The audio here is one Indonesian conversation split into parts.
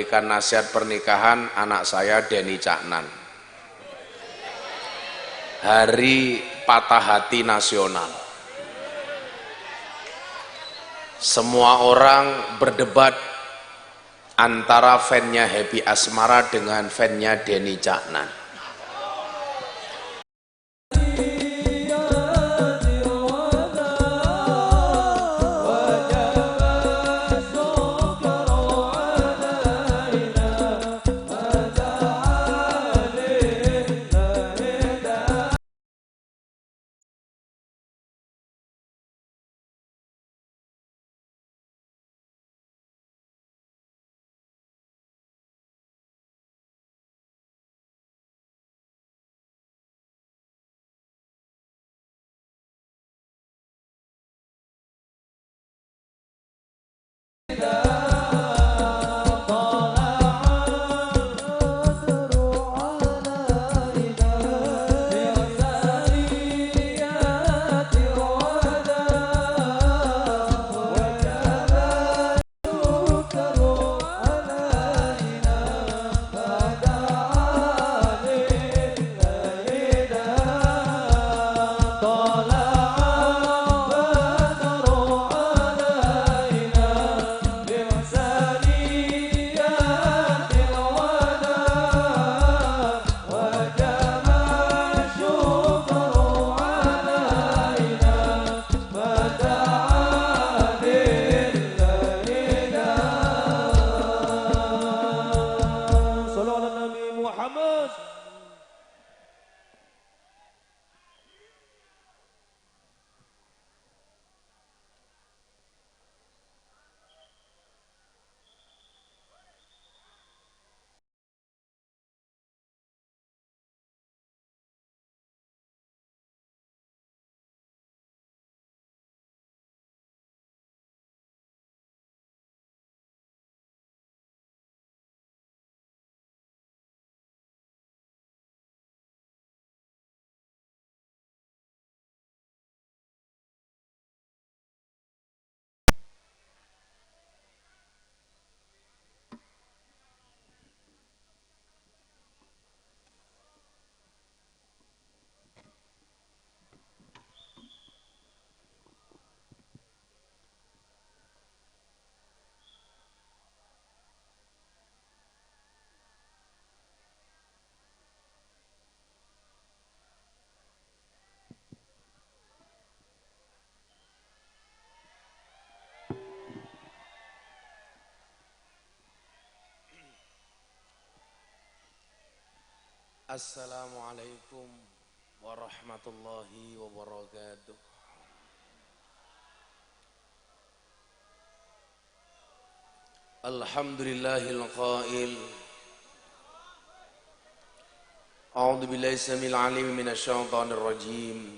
Memberikan nasihat pernikahan anak saya Denny Caknan. Hari Patah Hati Nasional. Semua orang berdebat antara fannya Happy Asmara dengan fannya Denny Caknan. Assalamualaikum warahmatullahi wabarakatuh. Alhamdulillahil qail. A'udzu billahi samil alim minasy syaithanir rajim.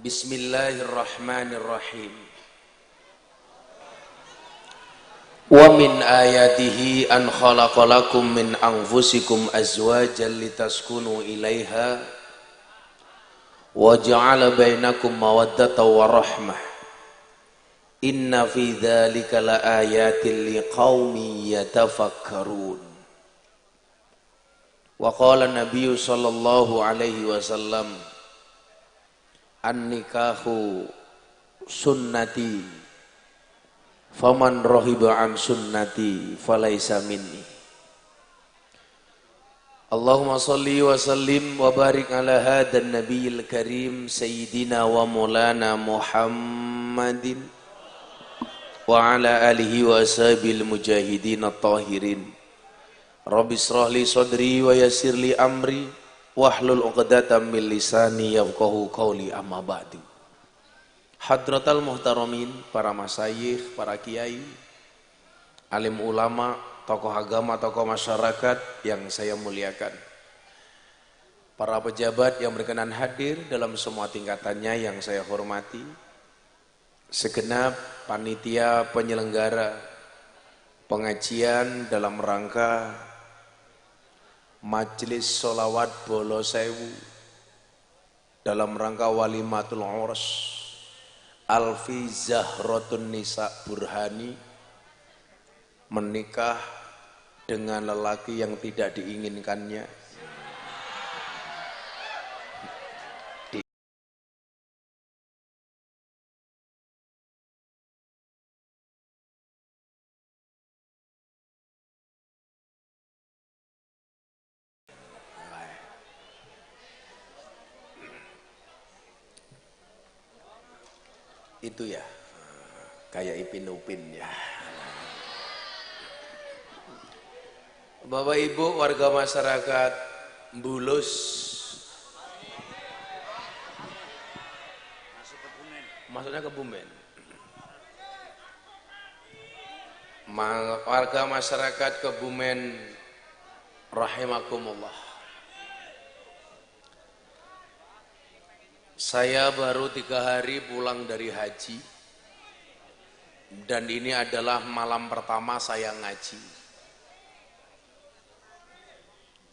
Bismillahirrahmanirrahim. Wa min ayatihi an khalaqalakum min anfusikum azwajan litaskunu ilaiha wa ja'ala bainakum mawaddatan wa rahmah. Inna fi dzalika laayatin liqaumin yatafakkarun. Wa qala Nabiy sallallahu alaihi wasallam, an-nikahu sunnati faman rohiba an sunnati falaisa minni. Allahumma salli wa sallim wa barik ala hadan nabiyil karim sayyidina wa maulana Muhammadin wa ala alihi wa ashabil mujahidin at-tahirin. Rabbi israh li sadri wa yassir li amri wahlul 'uqdatam min lisani yafqahu qawli, amma ba'du. Hadratal muhtaramin, para masyayikh, para kiai, alim ulama, tokoh agama, tokoh masyarakat yang saya muliakan, para pejabat yang berkenan hadir dalam semua tingkatannya yang saya hormati, segenap panitia penyelenggara pengajian dalam rangka Majelis Sholawat Bolo Sewu dalam rangka Walimatul Urs Alfi Zahratun Nisa Burhani menikah dengan lelaki yang tidak diinginkannya. Itu ya, kayak Ipin Upin ya. Bapak Ibu warga masyarakat Bulus, maksudnya Kebumen, warga masyarakat Kebumen rahimakumullah. Saya baru 3 hari pulang dari haji, dan ini adalah malam pertama saya ngaji.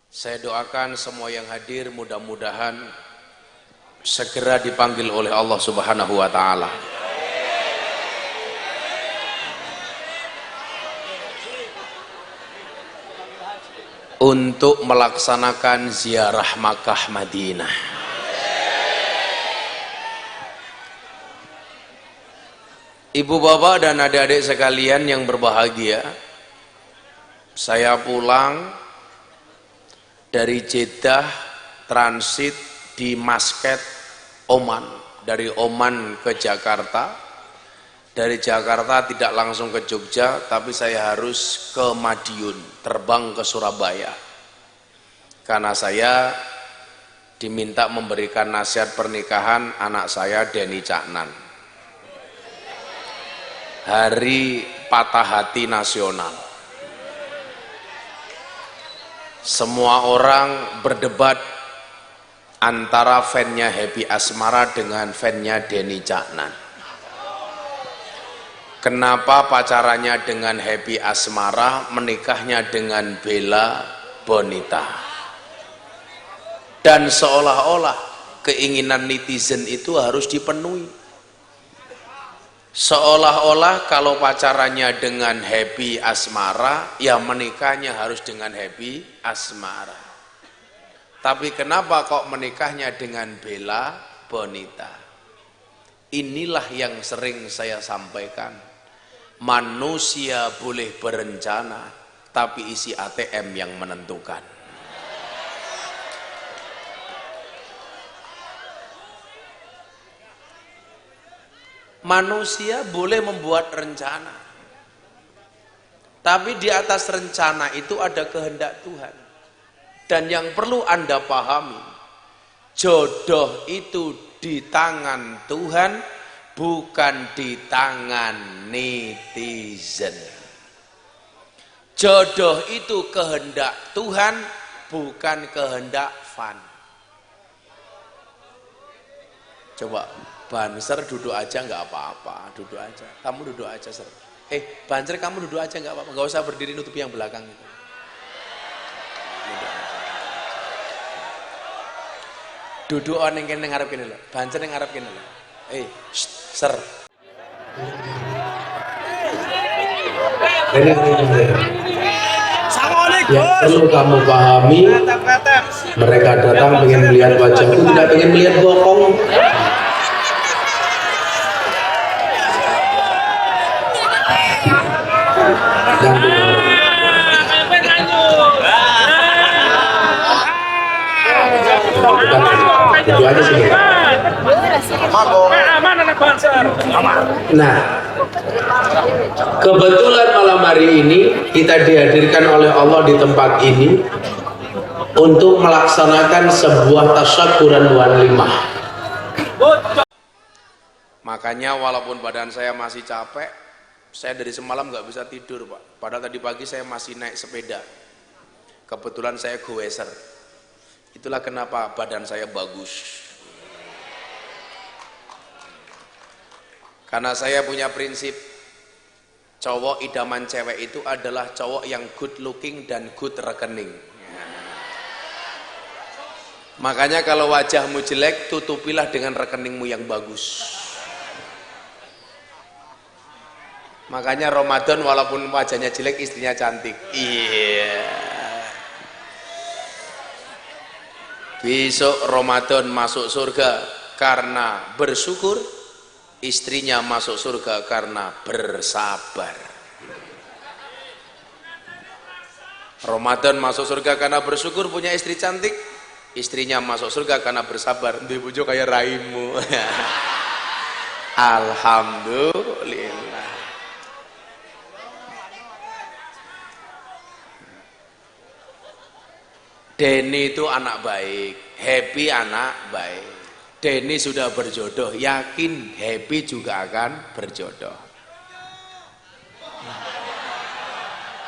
Saya doakan semua yang hadir mudah-mudahan segera dipanggil oleh Allah Subhanahu wa Ta'ala. Untuk melaksanakan ziarah Makkah Madinah. Ibu bapak dan adik-adik sekalian yang berbahagia, saya pulang dari Jeddah transit di Muscat, Oman. Dari Oman ke Jakarta, dari Jakarta tidak langsung ke Jogja, tapi saya harus ke Madiun, terbang ke Surabaya, karena saya diminta memberikan nasihat pernikahan anak saya Denny Caknan, hari patah hati nasional. Semua orang berdebat antara fansnya Happy Asmara dengan fansnya Denny Caknan. Kenapa pacarannya dengan Happy Asmara, menikahnya dengan Bella Bonita? Dan seolah-olah keinginan netizen itu harus dipenuhi. Seolah-olah kalau pacarannya dengan Happy Asmara, ya menikahnya harus dengan Happy Asmara. Tapi kenapa kok menikahnya dengan Bella Bonita? Inilah yang sering saya sampaikan. Manusia boleh berencana, tapi isi ATM yang menentukan. Manusia boleh membuat rencana, tapi di atas rencana itu ada kehendak Tuhan. Dan yang perlu Anda pahami, jodoh itu di tangan Tuhan, bukan di tangan netizen. Jodoh itu kehendak Tuhan, bukan kehendak fan. Coba Banser duduk aja nggak apa-apa, duduk aja. Kamu duduk aja, Ser. Banser kamu duduk aja nggak apa-apa, nggak usah berdiri nutupi yang belakang itu. Duduk on yang kene ngarep kene lho. Banser yang ngarep kene lho. Ser. Yang perlu kamu pahami, mereka datang ingin melihat wajahku, tidak ingin melihat bokong. Itu aja sih. Nah, kebetulan malam hari ini kita dihadirkan oleh Allah di tempat ini untuk melaksanakan sebuah tasyakuran walimah. Makanya walaupun badan saya masih capek, saya dari semalam nggak bisa tidur, Pak. Padahal tadi pagi saya masih naik sepeda. Kebetulan saya goeser. Itulah kenapa badan saya bagus. Karena saya punya prinsip, cowok idaman cewek itu adalah cowok yang good looking dan good rekening. Makanya kalau wajahmu jelek, tutupilah dengan rekeningmu yang bagus. Makanya Ramadan walaupun wajahnya jelek istrinya cantik. Iya. Besok Ramadan masuk surga karena bersyukur, istrinya masuk surga karena bersabar. Ramadan masuk surga karena bersyukur punya istri cantik, istrinya masuk surga karena bersabar. Ndek bojo kayak raimu. Alhamdulillah. Denny itu anak baik, Happy anak baik. Denny sudah berjodoh, yakin Happy juga akan berjodoh.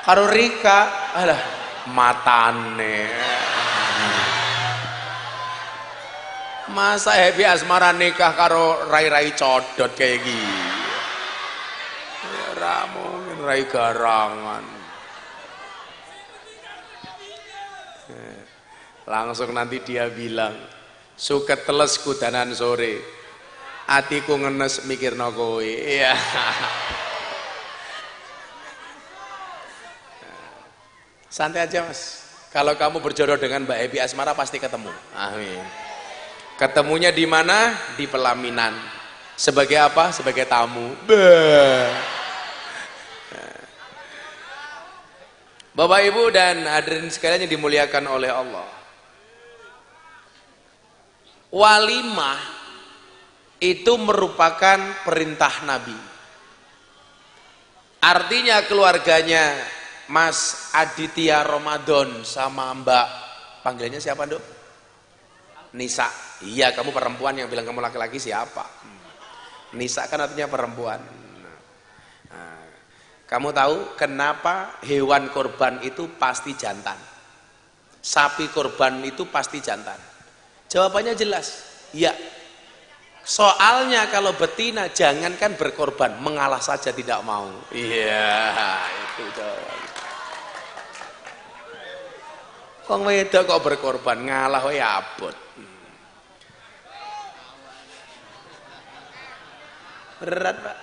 Karo Rika, alah matane. Masa Happy asmara nikah karo rai-rai codot kayak gini? Ya mungkin rai garangan. Langsung nanti dia bilang, suket teles kudanan sore, atiku ngenes mikirno kowe. Iya. Santai aja mas, kalau kamu berjodoh dengan Mbak Happy asmara pasti ketemu. Amin. Ketemunya di mana? Di pelaminan. Sebagai apa? Sebagai tamu. Bapak Ibu dan hadirin sekalian yang dimuliakan oleh Allah. Walimah itu merupakan perintah Nabi. Artinya keluarganya Mas Aditya Ramadan sama Mbak, panggilannya siapa Dok? Nisa. Iya, kamu perempuan, yang bilang kamu laki-laki siapa? Nisa kan artinya perempuan. Nah, kamu tahu kenapa hewan korban itu pasti jantan? Sapi korban itu pasti jantan. Jawabannya jelas, ya. Soalnya kalau betina jangankan berkorban, mengalah saja tidak mau. Iya, itu jawabannya. Wong wedok kok berkorban, ngalah ya abot. Berat, Pak.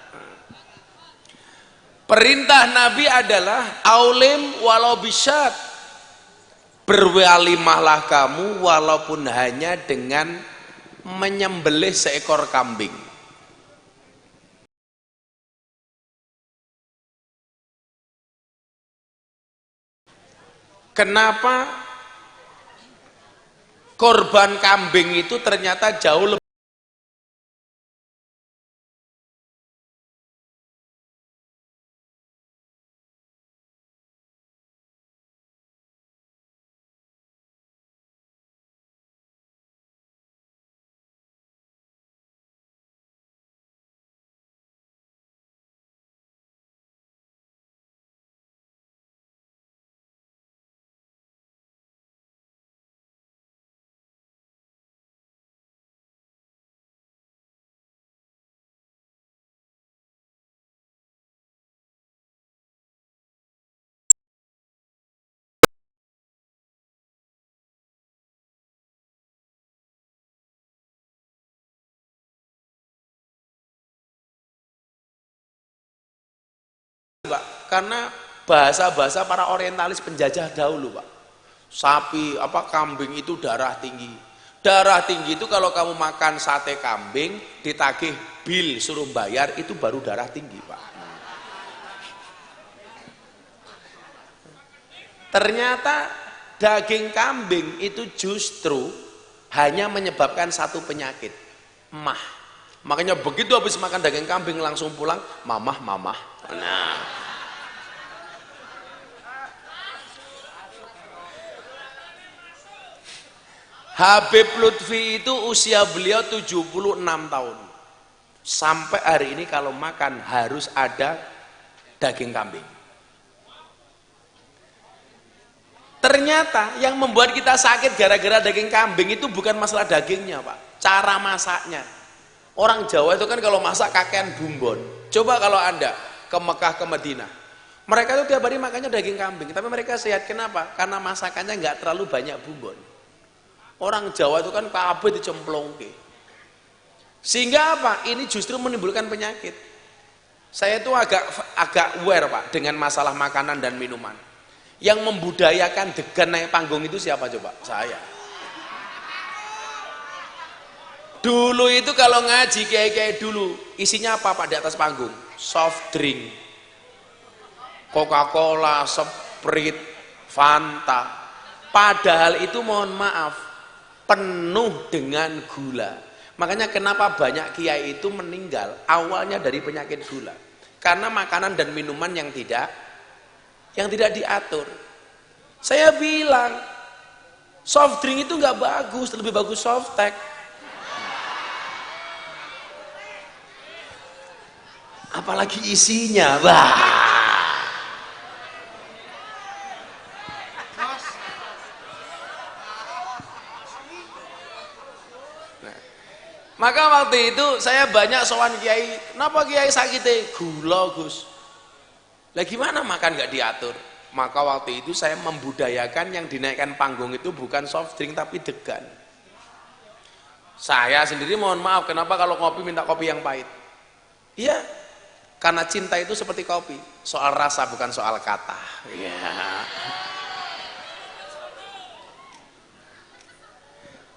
Perintah Nabi adalah aulim walau bisyat. Berwalimahlah kamu walaupun hanya dengan menyembelih seekor kambing. Kenapa korban kambing itu ternyata jauh lebih Pak, karena bahasa-bahasa para orientalis penjajah dahulu Pak, sapi apa kambing itu darah tinggi. Darah tinggi itu kalau kamu makan sate kambing ditagih bil suruh bayar, itu baru darah tinggi Pak. Ternyata daging kambing itu justru hanya menyebabkan satu penyakit, emah. Makanya begitu habis makan daging kambing langsung pulang mamah. Nah, Habib Lutfi itu usia beliau 76 tahun. Sampai hari ini kalau makan harus ada daging kambing. Ternyata yang membuat kita sakit gara-gara daging kambing itu bukan masalah dagingnya Pak, cara masaknya. Orang Jawa itu kan kalau masak kakean bumbon. Coba kalau Anda ke Mekah, ke Madinah, mereka itu tiap hari makannya daging kambing, tapi mereka sehat. Kenapa? Karena masakannya nggak terlalu banyak bumbon. Orang Jawa itu kan kabeh dicemplongke. Sehingga apa? Ini justru menimbulkan penyakit. Saya itu agak aware Pak dengan masalah makanan dan minuman. Yang membudayakan degan naik panggung itu siapa coba? Saya. Dulu itu kalau ngaji kiai-kiai dulu isinya apa Pak di atas panggung? Soft drink, Coca-Cola, Sprite, Fanta. Padahal itu mohon maaf penuh dengan gula. Makanya kenapa banyak kiai itu meninggal awalnya dari penyakit gula. Karena makanan dan minuman yang tidak diatur. Saya bilang soft drink itu nggak bagus, lebih bagus softtek. Apalagi isinya, wah. Nah, maka waktu itu saya banyak sowan kiai, kenapa kiai sakitnya? Gula Gus. Lah gimana makan nggak diatur? Maka waktu itu saya membudayakan yang dinaikkan panggung itu bukan soft drink tapi degan. Saya sendiri mohon maaf, kenapa kalau kopi minta kopi yang pahit? Iya, karena cinta itu seperti kopi, soal rasa bukan soal kata. Ya.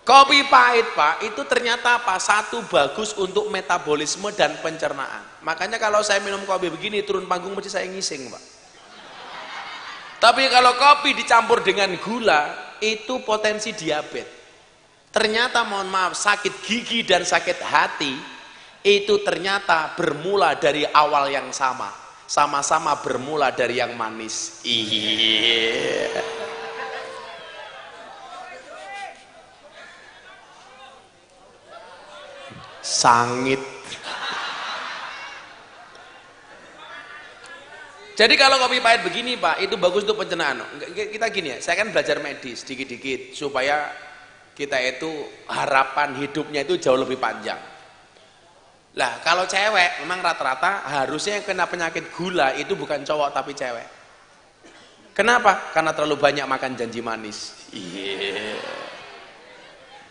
Kopi pahit Pak, itu ternyata apa? Satu, bagus untuk metabolisme dan pencernaan. Makanya kalau saya minum kopi begini, turun panggung mesti saya ngising Pak. Tapi kalau kopi dicampur dengan gula, itu potensi diabetes. Ternyata mohon maaf, sakit gigi dan sakit hati, itu ternyata bermula dari awal yang sama. Sama-sama bermula dari yang manis. Iya. Sangit. Jadi kalau kopi pahit begini Pak, itu bagus untuk pencernaan. Kita gini ya, saya kan belajar medis dikit-dikit supaya kita itu harapan hidupnya itu jauh lebih panjang. Lah kalau cewek memang rata-rata harusnya yang kena penyakit gula itu bukan cowok tapi cewek. Kenapa? Karena terlalu banyak makan janji manis. Yeah.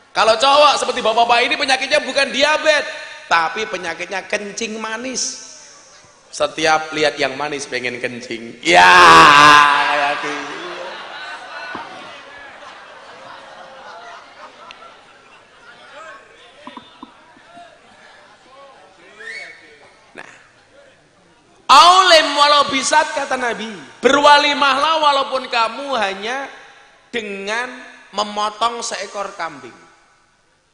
Kalau cowok seperti bapak-bapak ini penyakitnya bukan diabetes, tapi penyakitnya kencing manis. Setiap lihat yang manis pengen kencing. Ya, kayak gitu. Nah, aulim walau bisat kata Nabi, berwalimahlah walaupun kamu hanya dengan memotong seekor kambing.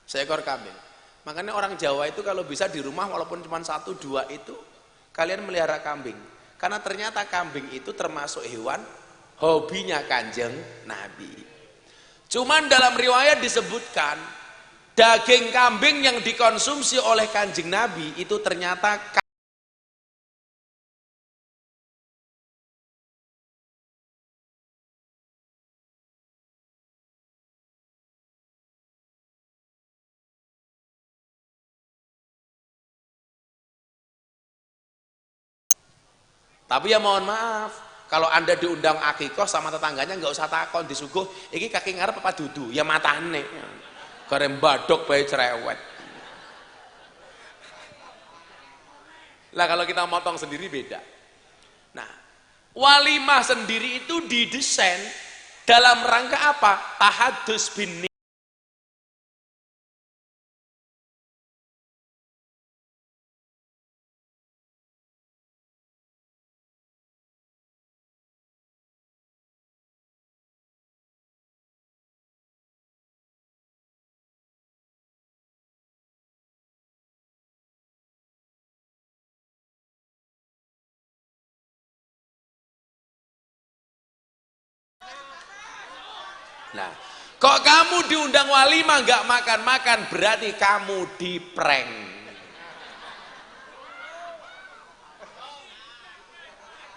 Seekor kambing. Makanya orang Jawa itu kalau bisa di rumah walaupun cuma 1-2 itu kalian melihara kambing. Karena ternyata kambing itu termasuk hewan hobinya Kanjeng Nabi. Cuman dalam riwayat disebutkan daging kambing yang dikonsumsi oleh Kanjeng Nabi itu ternyata tapi ya mohon maaf, kalau anda diundang akikoh sama tetangganya nggak usah takon disuguh, iki kaki ngarep apa dudu, ya matane, karena badok bayi cerewet. Lah kalau kita motong sendiri beda. Nah, walimah sendiri itu didesain dalam rangka apa? Tahadus bin. Nah, kok kamu diundang walimah nggak makan-makan, berarti kamu diprank.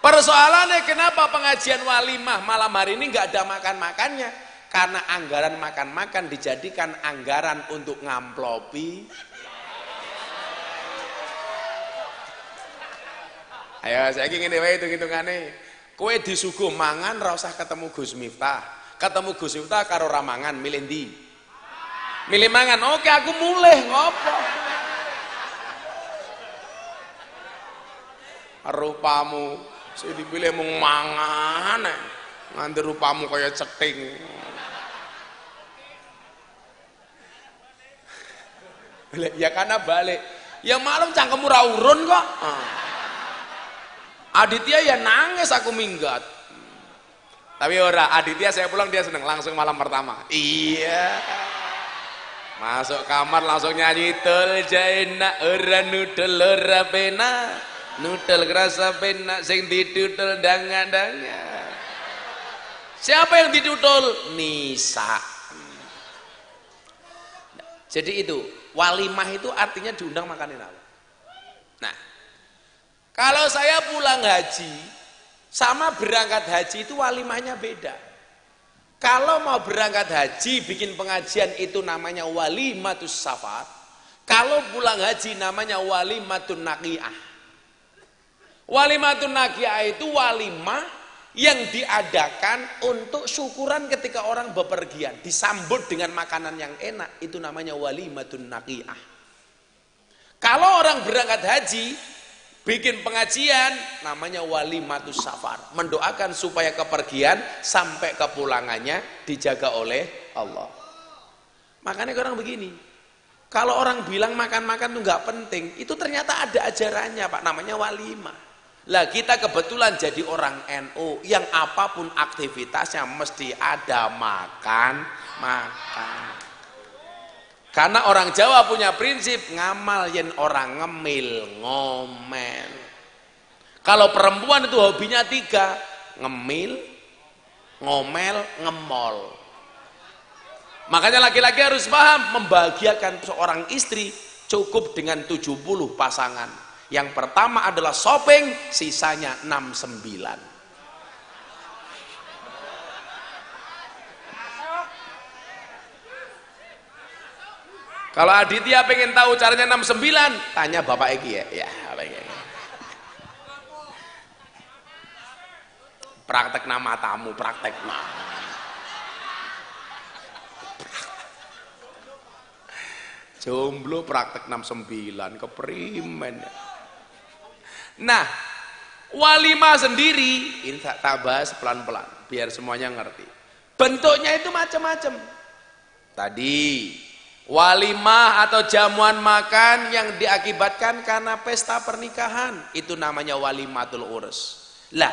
Persoalannya kenapa pengajian walimah malam hari ini nggak ada makan-makannya? Karena anggaran makan-makan dijadikan anggaran untuk ngamplopi. Ayo, saya ingin dewe hitung-hitungannya. Kue disuguh mangan, ra usah ketemu Gus Miftah. Ketemu Gus Miftah karo ramangan, milih ndi? Milih mangan. Oke, aku mulih ngopo. rupamu sing dipilih mung mangan nganti rupamu kaya ceting. Ya karena balik ya malam cangkemmu ra urun kok. Aditya ya nangis aku minggat. Tapi ora, Aditya saya pulang dia seneng langsung malam pertama. Iya. Masuk kamar langsung nyanyi tul jaina ora nudel ora pena. Nudel kerasa pena sing didudel danga-danga. Siapa yang didudel? Nisa. Jadi itu, walimah itu artinya diundang makanin apa? Nah, kalau saya pulang haji sama berangkat haji itu walimahnya beda. Kalau mau berangkat haji bikin pengajian itu namanya walimatus safar. Kalau pulang haji namanya walimatun naqiah. Walimatun naqiah itu walimah yang diadakan untuk syukuran ketika orang bepergian, disambut dengan makanan yang enak, itu namanya walimatun naqiah. Kalau orang berangkat haji bikin pengajian namanya walimatus safar, mendoakan supaya kepergian sampai kepulangannya dijaga oleh Allah. Makanya orang begini, kalau orang bilang makan-makan itu nggak penting, itu ternyata ada ajarannya Pak, namanya walimah. Lah kita kebetulan jadi orang NU yang apapun aktivitasnya mesti ada makan. Karena orang Jawa punya prinsip ngamal yen orang ngemil ngomel. Kalau perempuan itu hobinya 3, ngemil, ngomel, ngemol. Makanya laki-laki harus paham membahagiakan seorang istri cukup dengan 70 pasangan. Yang pertama adalah shopping, sisanya 69. Kalau Aditya pengen tahu caranya 69, tanya Bapak Egi ya. Ya, Bapak Egi. Praktek nama tamu, praktek nama. Jomblo praktek 69, keprimen. Nah, walimah sendiri ini tak bahas pelan-pelan biar semuanya ngerti. Bentuknya itu macam-macam. Tadi walimah atau jamuan makan yang diakibatkan karena pesta pernikahan itu namanya walimatul urs. Lah,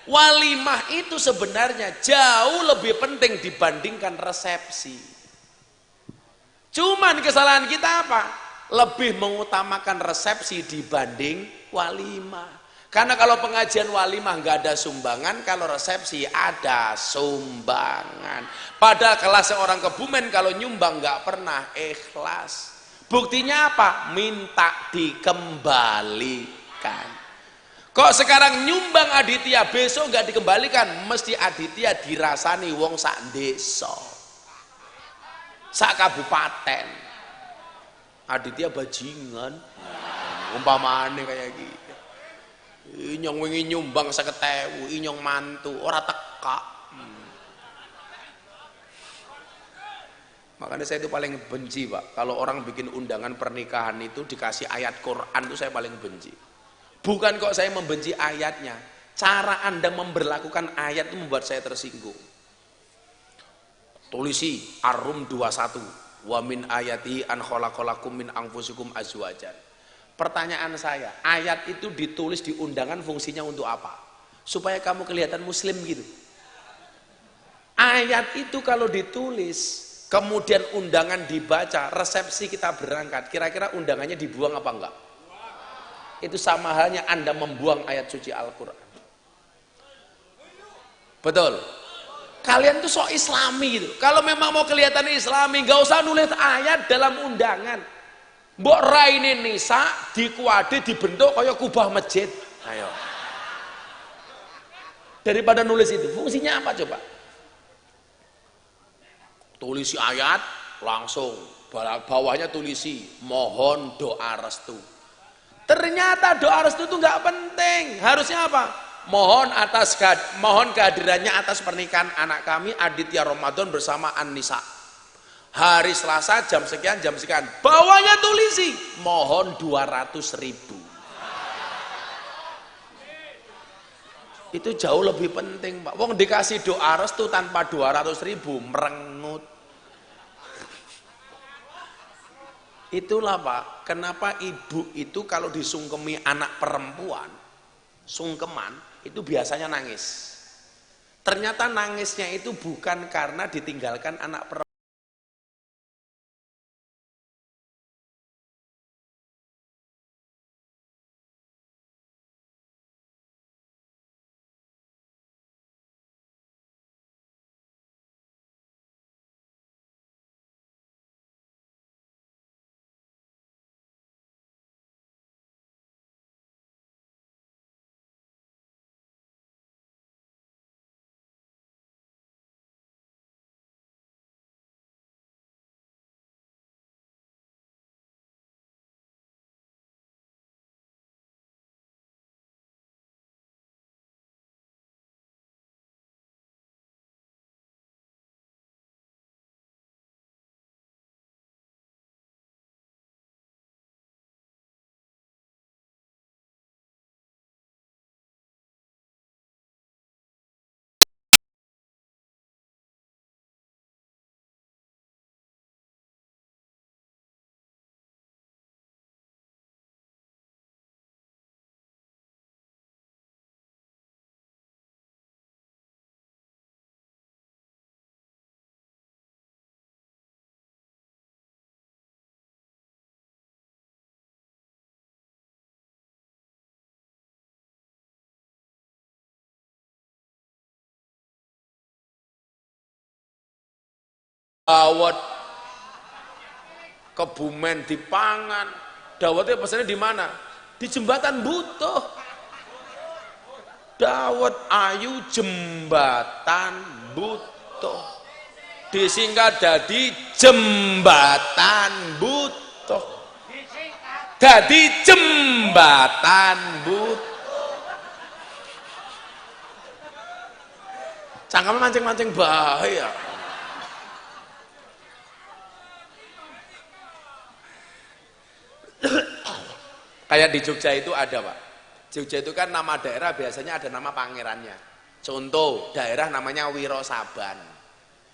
walimah itu sebenarnya jauh lebih penting dibandingkan resepsi. Cuman kesalahan kita apa? Lebih mengutamakan resepsi dibanding walimah. Karena kalau pengajian walimah nggak ada sumbangan, kalau resepsi ada sumbangan. Padahal kelas seorang Kebumen kalau nyumbang nggak pernah ikhlas. Buktinya apa? Minta dikembalikan. Kok sekarang nyumbang Aditya besok nggak dikembalikan? Mesti Aditya dirasani wong sak desa, sak kabupaten. Aditya bajingan, umpamane kayak gitu. Inyong wingi nyumbang 50.000, inyong mantu ora teka. Makanya saya itu paling benci Pak, kalau orang bikin undangan pernikahan itu dikasih ayat Quran itu saya paling benci. Bukan kok saya membenci ayatnya, cara Anda memberlakukan ayat itu membuat saya tersinggung. Tulisi Ar-Rum 21. Wa min ayati an khalaqalakum min anfusikum azwajan. Pertanyaan saya, ayat itu ditulis di undangan fungsinya untuk apa? Supaya kamu kelihatan muslim gitu. Ayat itu kalau ditulis, kemudian undangan dibaca, resepsi kita berangkat, kira-kira undangannya dibuang apa enggak? Itu sama halnya Anda membuang ayat suci Al-Quran. Betul? Kalian tuh sok islami gitu. Kalau memang mau kelihatan islami, gak usah nulis ayat dalam undangan. Mbok raine nisa dikuade dibentuk kayak kubah masjid. Ayo. Daripada nulis itu, fungsinya apa coba? Tulisi ayat langsung, bawahnya tulisi mohon doa restu. Ternyata doa restu itu nggak penting. Harusnya apa? Mohon kehadirannya atas pernikahan anak kami Aditya Ramadan bersama An-Nisa. Hari Selasa jam sekian. Bawahnya tulisi mohon 200.000. Itu jauh lebih penting, Pak. Wong dikasih doa restu tanpa 200.000 merengut. Itulah Pak, kenapa ibu itu kalau disungkemi anak perempuan, sungkeman, itu biasanya nangis. Ternyata nangisnya itu bukan karena ditinggalkan anak perempuan. Dawet Kebumen dipangan. Dawetnya pesannya di mana? Di Jembatan Butuh. Dawet ayu Jembatan Butuh. Disingkat jadi Jembatan Butuh. Jadi Jembatan Butuh. Cangkemnya mancing-mancing bahaya. Kayak di Jogja itu ada Pak. Jogja itu kan nama daerah biasanya ada nama pangerannya. Contoh daerah namanya Wirosaban.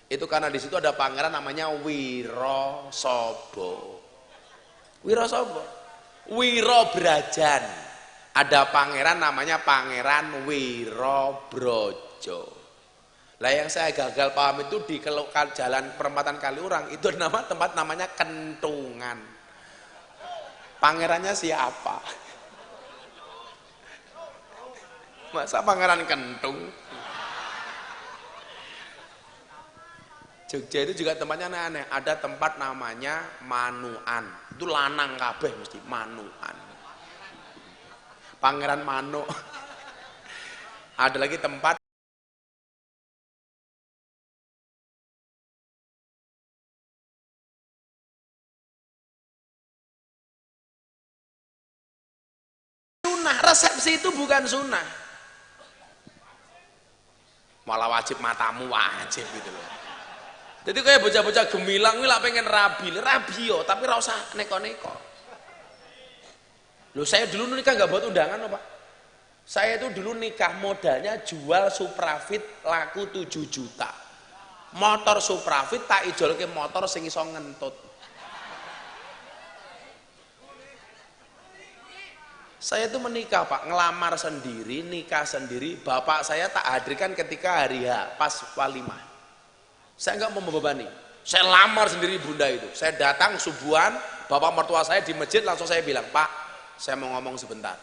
Itu karena di situ ada pangeran namanya Wirosobo. Wirosobo. Wirobrajan. Ada pangeran namanya Pangeran Wirobrojo. Lah yang saya gagal paham itu di jalan perempatan Kaliurang itu nama tempat namanya Kentungan. Pangerannya siapa? Masa pangeran Kentung? Jogja itu juga tempatnya aneh-aneh. Ada tempat namanya Manuan. Itu lanang kabeh mesti Manuan. Pangeran Manu. Ada lagi tempat sunnah. Resepsi itu bukan sunnah. Malah wajib matamu wajib gitu loh. Jadi kayak bocah-bocah gemilang lah pengen rabi yo, tapi ora usah neko-neko. Loh saya dulu nikah nggak buat undangan loh Pak. Saya itu dulu nikah modalnya jual Suprafit laku 7 juta. Motor Suprafit tak ijolke motor sing iso ngentut. Saya itu menikah Pak, ngelamar sendiri, nikah sendiri. Bapak saya tak hadirkan ketika hari H, pas walimah. Saya nggak mau membebani. Saya lamar sendiri bunda itu. Saya datang subuhan, bapak mertua saya di masjid langsung saya bilang, Pak, saya mau ngomong sebentar.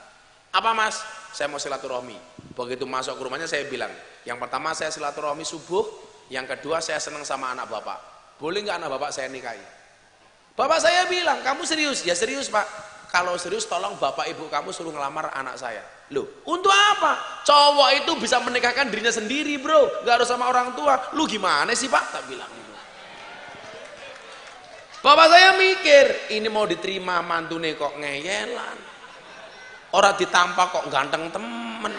Apa Mas? Saya mau silaturahmi. Begitu masuk ke rumahnya saya bilang, yang pertama saya silaturahmi subuh, yang kedua saya senang sama anak bapak. Boleh nggak anak bapak saya nikahi? Bapak saya bilang, kamu serius? Ya serius Pak. Kalau serius tolong bapak ibu kamu suruh ngelamar anak saya. Loh, untuk apa? Cowok itu bisa menikahkan dirinya sendiri bro, gak harus sama orang tua. Lu gimana sih Pak? Tak bilang gitu. Bapak saya mikir, ini mau diterima mantune kok ngeyelan, orang ditampak kok ganteng temen.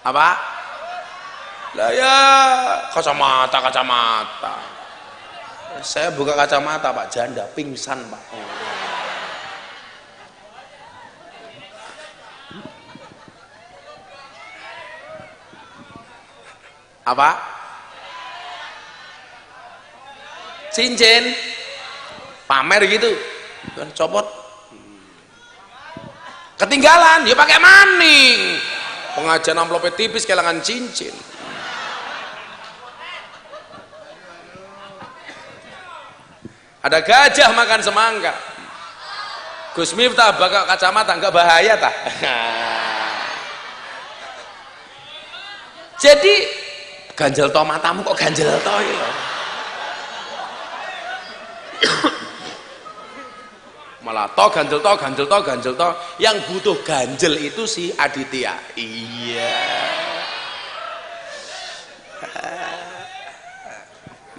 Apa? Lah ya kacamata. Saya buka kacamata Pak, janda pingsan Pak. Apa? Cincin pamer gitu kan, copot ketinggalan ya pakai maning, pengajian amplopnya tipis kehilangan cincin. Ada gajah makan semangka, Gus Miftah bakal kacamata nggak bahaya tak? Jadi ganjel to matamu kok ganjel to ya. Malah ganjel to yang butuh ganjel itu si Aditya. Iya.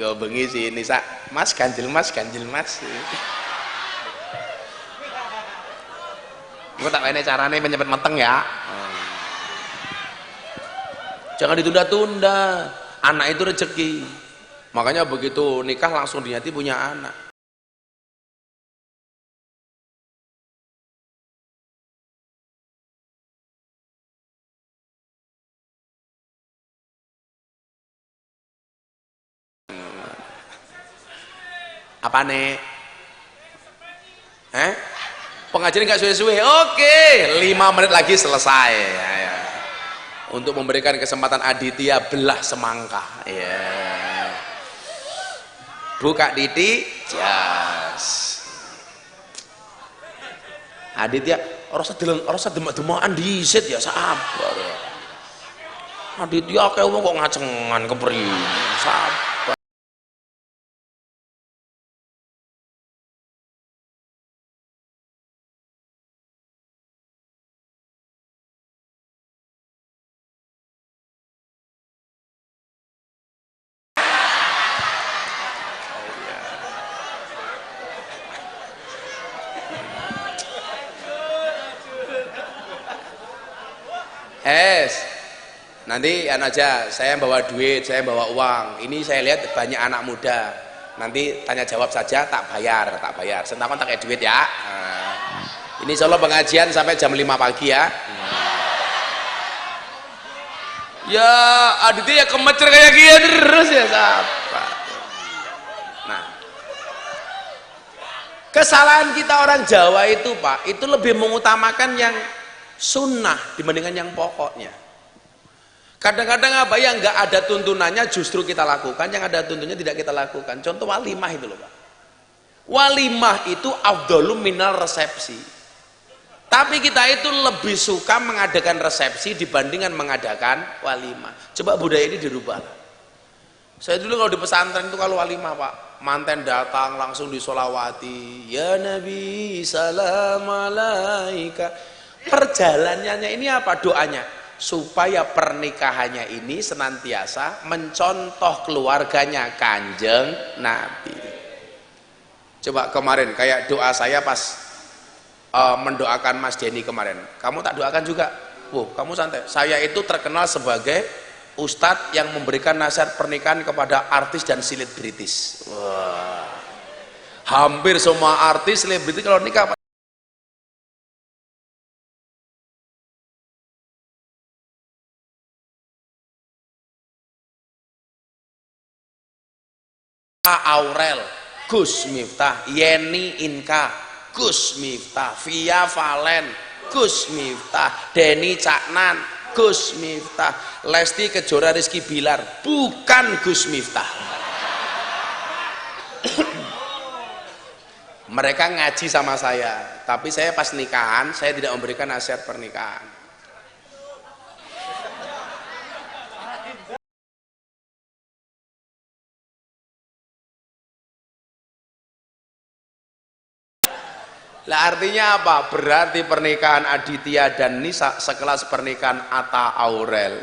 Gue bengi sih ini sak mas ganjel mas. Gue tak ini caranya penyempet meteng ya. Jangan ditunda-tunda, anak itu rezeki. Makanya begitu nikah langsung diniati punya anak. Apa nih? Pengajian nggak suwe-suwe? Oke, 5 menit lagi selesai. Ya. Untuk memberikan kesempatan Aditya belah semangka. Ya. Buka titik, jas. Aditya, rasa demak-demakan disit ya sabar. Aditya kayak kok ngacengan kepriye. Sabar. Nanti aja saya bawa duit, saya bawa uang. Ini saya lihat banyak anak muda. Nanti tanya jawab saja, tak bayar. Sentakon tak kayak duit ya. Ini insya Allah pengajian sampai jam 5 pagi ya. Ya Aditya ya kemecer kayak gini terus ya sahabat. Nah, kesalahan kita orang Jawa itu Pak, itu lebih mengutamakan yang sunnah dibandingkan yang pokoknya. Kadang-kadang apa yang nggak ada tuntunannya justru kita lakukan, yang ada tuntunannya tidak kita lakukan. Contoh walimah itu loh Pak. Walimah itu afdhalu minal resepsi. Tapi kita itu lebih suka mengadakan resepsi dibandingkan mengadakan walimah. Coba budaya ini dirubah. Saya dulu kalau di pesantren itu kalau walimah Pak, manten datang langsung disolawati. Ya Nabi salam alaika. Perjalanannya ini apa doanya? Supaya pernikahannya ini senantiasa mencontoh keluarganya Kanjeng Nabi. Coba kemarin kayak doa saya pas mendoakan Mas Denny kemarin, kamu tak doakan juga? Kamu santai. Saya itu terkenal sebagai ustadz yang memberikan nasihat pernikahan kepada artis dan selebritis. Hampir semua artis selebritis kalau nikah Aurel, Gus Miftah, Yeni Inka, Gus Miftah, Via Valen, Gus Miftah, Denny Caknan, Gus Miftah, Lesti Kejora Rizky Bilar, bukan Gus Miftah. Mereka ngaji sama saya, tapi saya pas nikahan saya tidak memberikan nasihat pernikahan. Lah artinya apa? Berarti pernikahan Aditya dan Nisa sekelas pernikahan Atta Aurel.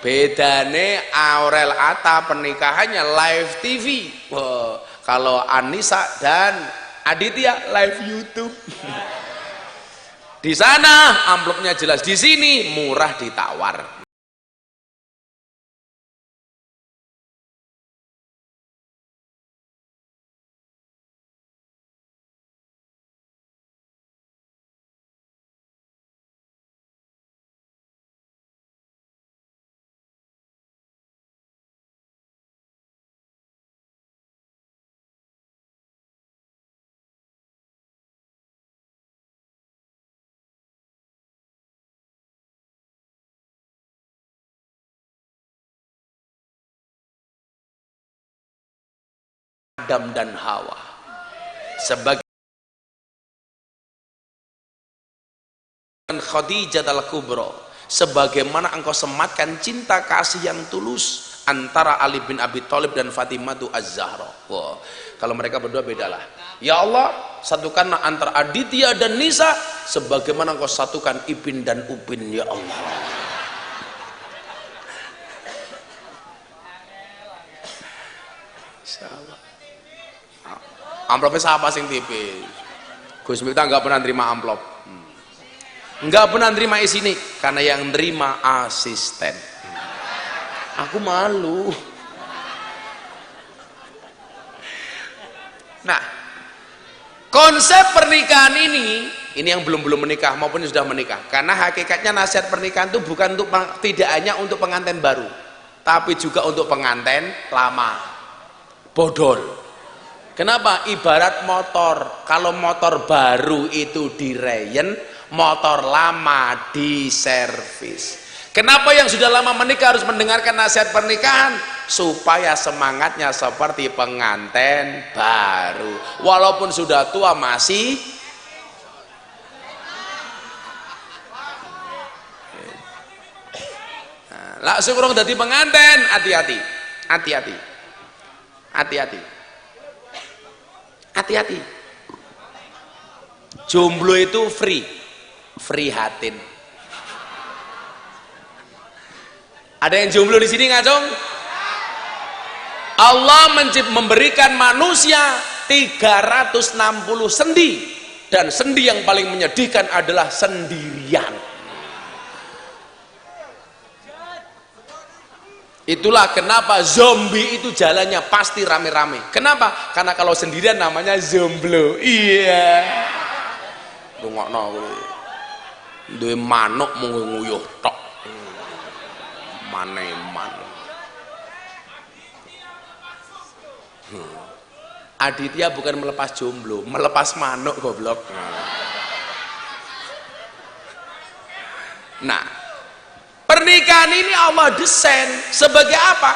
Bedane Aurel Atta pernikahannya live TV. Kalau Anissa dan Aditya live YouTube. Di sana amplopnya jelas, di sini murah ditawar. Adam dan Hawa sebagai Khadijah al-Kubra, sebagaimana engkau sematkan cinta kasih yang tulus antara Ali bin Abi Thalib dan Fatimah Az-Zahra. Wow. Kalau mereka berdua bedalah. Ya Allah, satukanlah antara Aditya dan Nisa sebagaimana engkau satukan Ipin dan Upin, ya Allah. Insyaallah. Amplopnya siapa sing tipis? Gus Miftah nggak pernah terima amplop, nggak pernah terima isi nih, karena yang terima asisten. Aku malu. Nah, konsep pernikahan ini yang belum menikah maupun yang sudah menikah, karena hakikatnya nasihat pernikahan itu bukan untuk, tidak hanya untuk pengantin baru, tapi juga untuk pengantin lama. Bodol. Kenapa? Ibarat motor, kalau motor baru itu direyen, motor lama diservis. Kenapa yang sudah lama menikah harus mendengarkan nasihat pernikahan? Supaya semangatnya seperti pengantin baru, walaupun sudah tua masih langsung kurang jadi pengantin. Hati-hati, hati-hati, hati-hati, hati-hati. Jomblo itu free hatin. Ada yang jomblo di sini ngacung? Allah memberikan manusia 360 sendi, dan sendi yang paling menyedihkan adalah sendirian. Itulah kenapa zombie itu jalannya pasti rame-rame. Kenapa? Karena kalau sendirian namanya zomblo. Iya. Rungokno kuwi. Duwe manuk mung nguyuh tok. Maneman. Aditya bukan melepas jomblo, melepas manuk goblok. Nah, pernikahan ini Allah desain sebagai apa?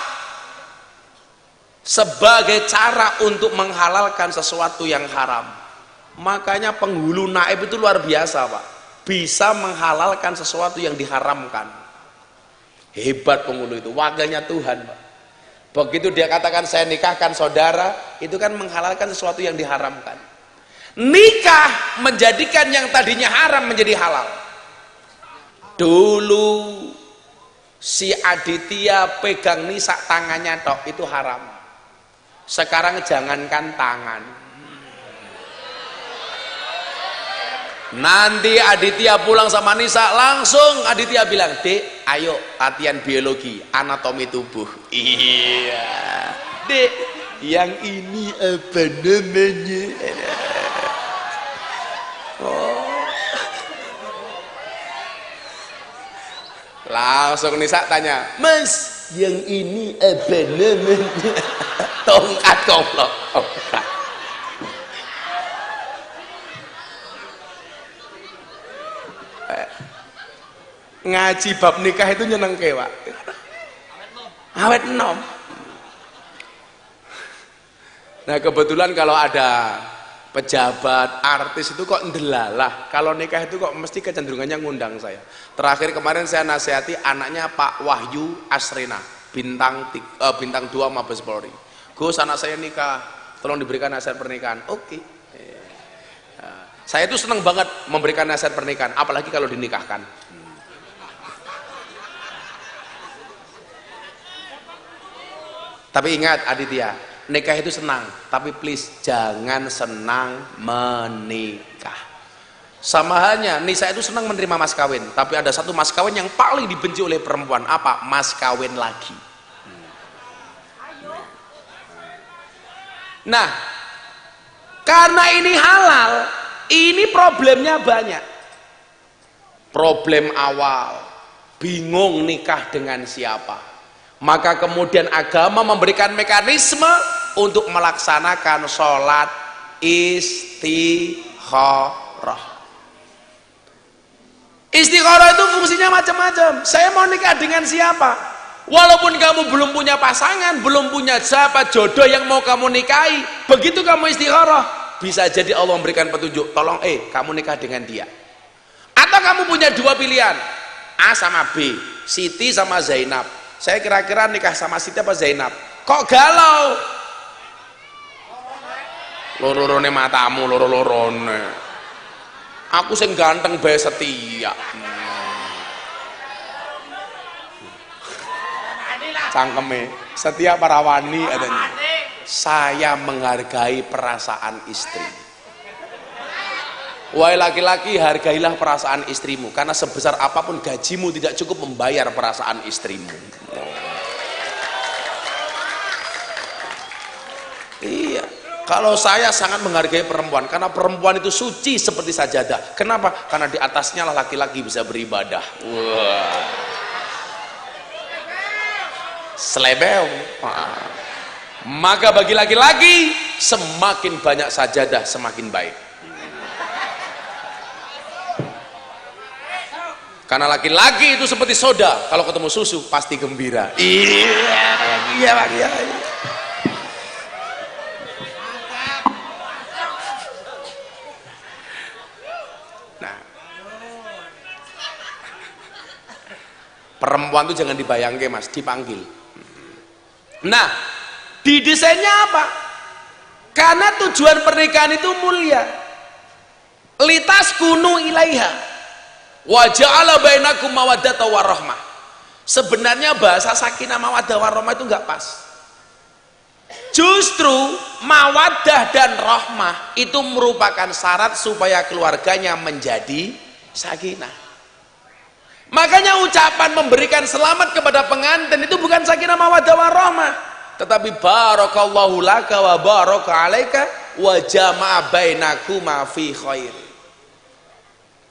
Sebagai cara untuk menghalalkan sesuatu yang haram. Makanya penghulu naib itu luar biasa, Pak. Bisa menghalalkan sesuatu yang diharamkan. Hebat penghulu itu, wakilnya Tuhan, Pak. Begitu dia katakan saya nikahkan saudara, itu kan menghalalkan sesuatu yang diharamkan. Nikah menjadikan yang tadinya haram menjadi halal. Dulu si Aditya pegang Nisa tangannya tok itu haram. Sekarang jangankan tangan. Nanti Aditya pulang sama Nisa, langsung Aditya bilang, "Dek, ayo latihan biologi, anatomi tubuh." Iya. "Dek, yang ini apa namanya?" Oh. Langsung Nisa tanya, "Mas, yang ini apa namanya?" Tongkat goblok. Tongkat. Ngaji bab nikah itu nyenengke, Pak. Awet enom. Nah, kebetulan kalau ada pejabat, artis itu kok ndelalah. Kalau nikah itu kok mesti kecenderungannya ngundang saya. Terakhir kemarin saya nasihati anaknya Pak Wahyu Asrena, bintang 2 Mabes Polri. "Gus, anak saya nikah, tolong diberikan nasihat pernikahan." Oke. Saya itu senang banget memberikan nasihat pernikahan, apalagi kalau dinikahkan. Tapi ingat Aditya, nikah itu senang, tapi please jangan senang menikah. Sama halnya Nisa itu senang menerima mas kawin, tapi ada satu mas kawin yang paling dibenci oleh perempuan, apa? Mas kawin lagi. Nah, karena ini halal, ini problemnya banyak. Problem awal, bingung nikah dengan siapa. Maka kemudian agama memberikan mekanisme untuk melaksanakan sholat istikharah. Istikharah itu fungsinya macam-macam. Saya mau nikah dengan siapa? Walaupun kamu belum punya pasangan, belum punya siapa jodoh yang mau kamu nikahi, begitu kamu istikharah, bisa jadi Allah memberikan petunjuk, tolong kamu nikah dengan dia. Atau kamu punya dua pilihan, A sama B, Siti sama Zainab. Saya kira-kira nikah sama Siti apa Zainab? Kok galau? Loro-lorone matamu, loro-lorone. Aku sing ganteng bae setia. Cangkeme setia para wani katanya. Saya menghargai perasaan istri. Wahai laki-laki, hargailah perasaan istrimu, karena sebesar apapun gajimu tidak cukup membayar perasaan istrimu. Iya, kalau saya sangat menghargai perempuan, karena perempuan itu suci seperti sajadah. Kenapa? Karena di atasnya lah laki-laki bisa beribadah. Wah, selebel. Maka bagi laki-laki, semakin banyak sajadah semakin baik. Karena laki-laki itu seperti soda, kalau ketemu susu pasti gembira. Iya. Nah, perempuan itu jangan dibayangke mas, dipanggil. Nah, didesainnya apa? Karena tujuan pernikahan itu mulia. Litas kunu ilaiha wa ja'ala bainakum mawaddata warahmah. Sebenarnya bahasa sakinah mawaddah warahmah itu enggak pas. Justru mawaddah dan rahmah itu merupakan syarat supaya keluarganya menjadi sakinah. Makanya ucapan memberikan selamat kepada pengantin itu bukan sakinah mawaddah warahmah, tetapi barakallahu laka wa baraka alaika wa jama'a bainakuma fi khair.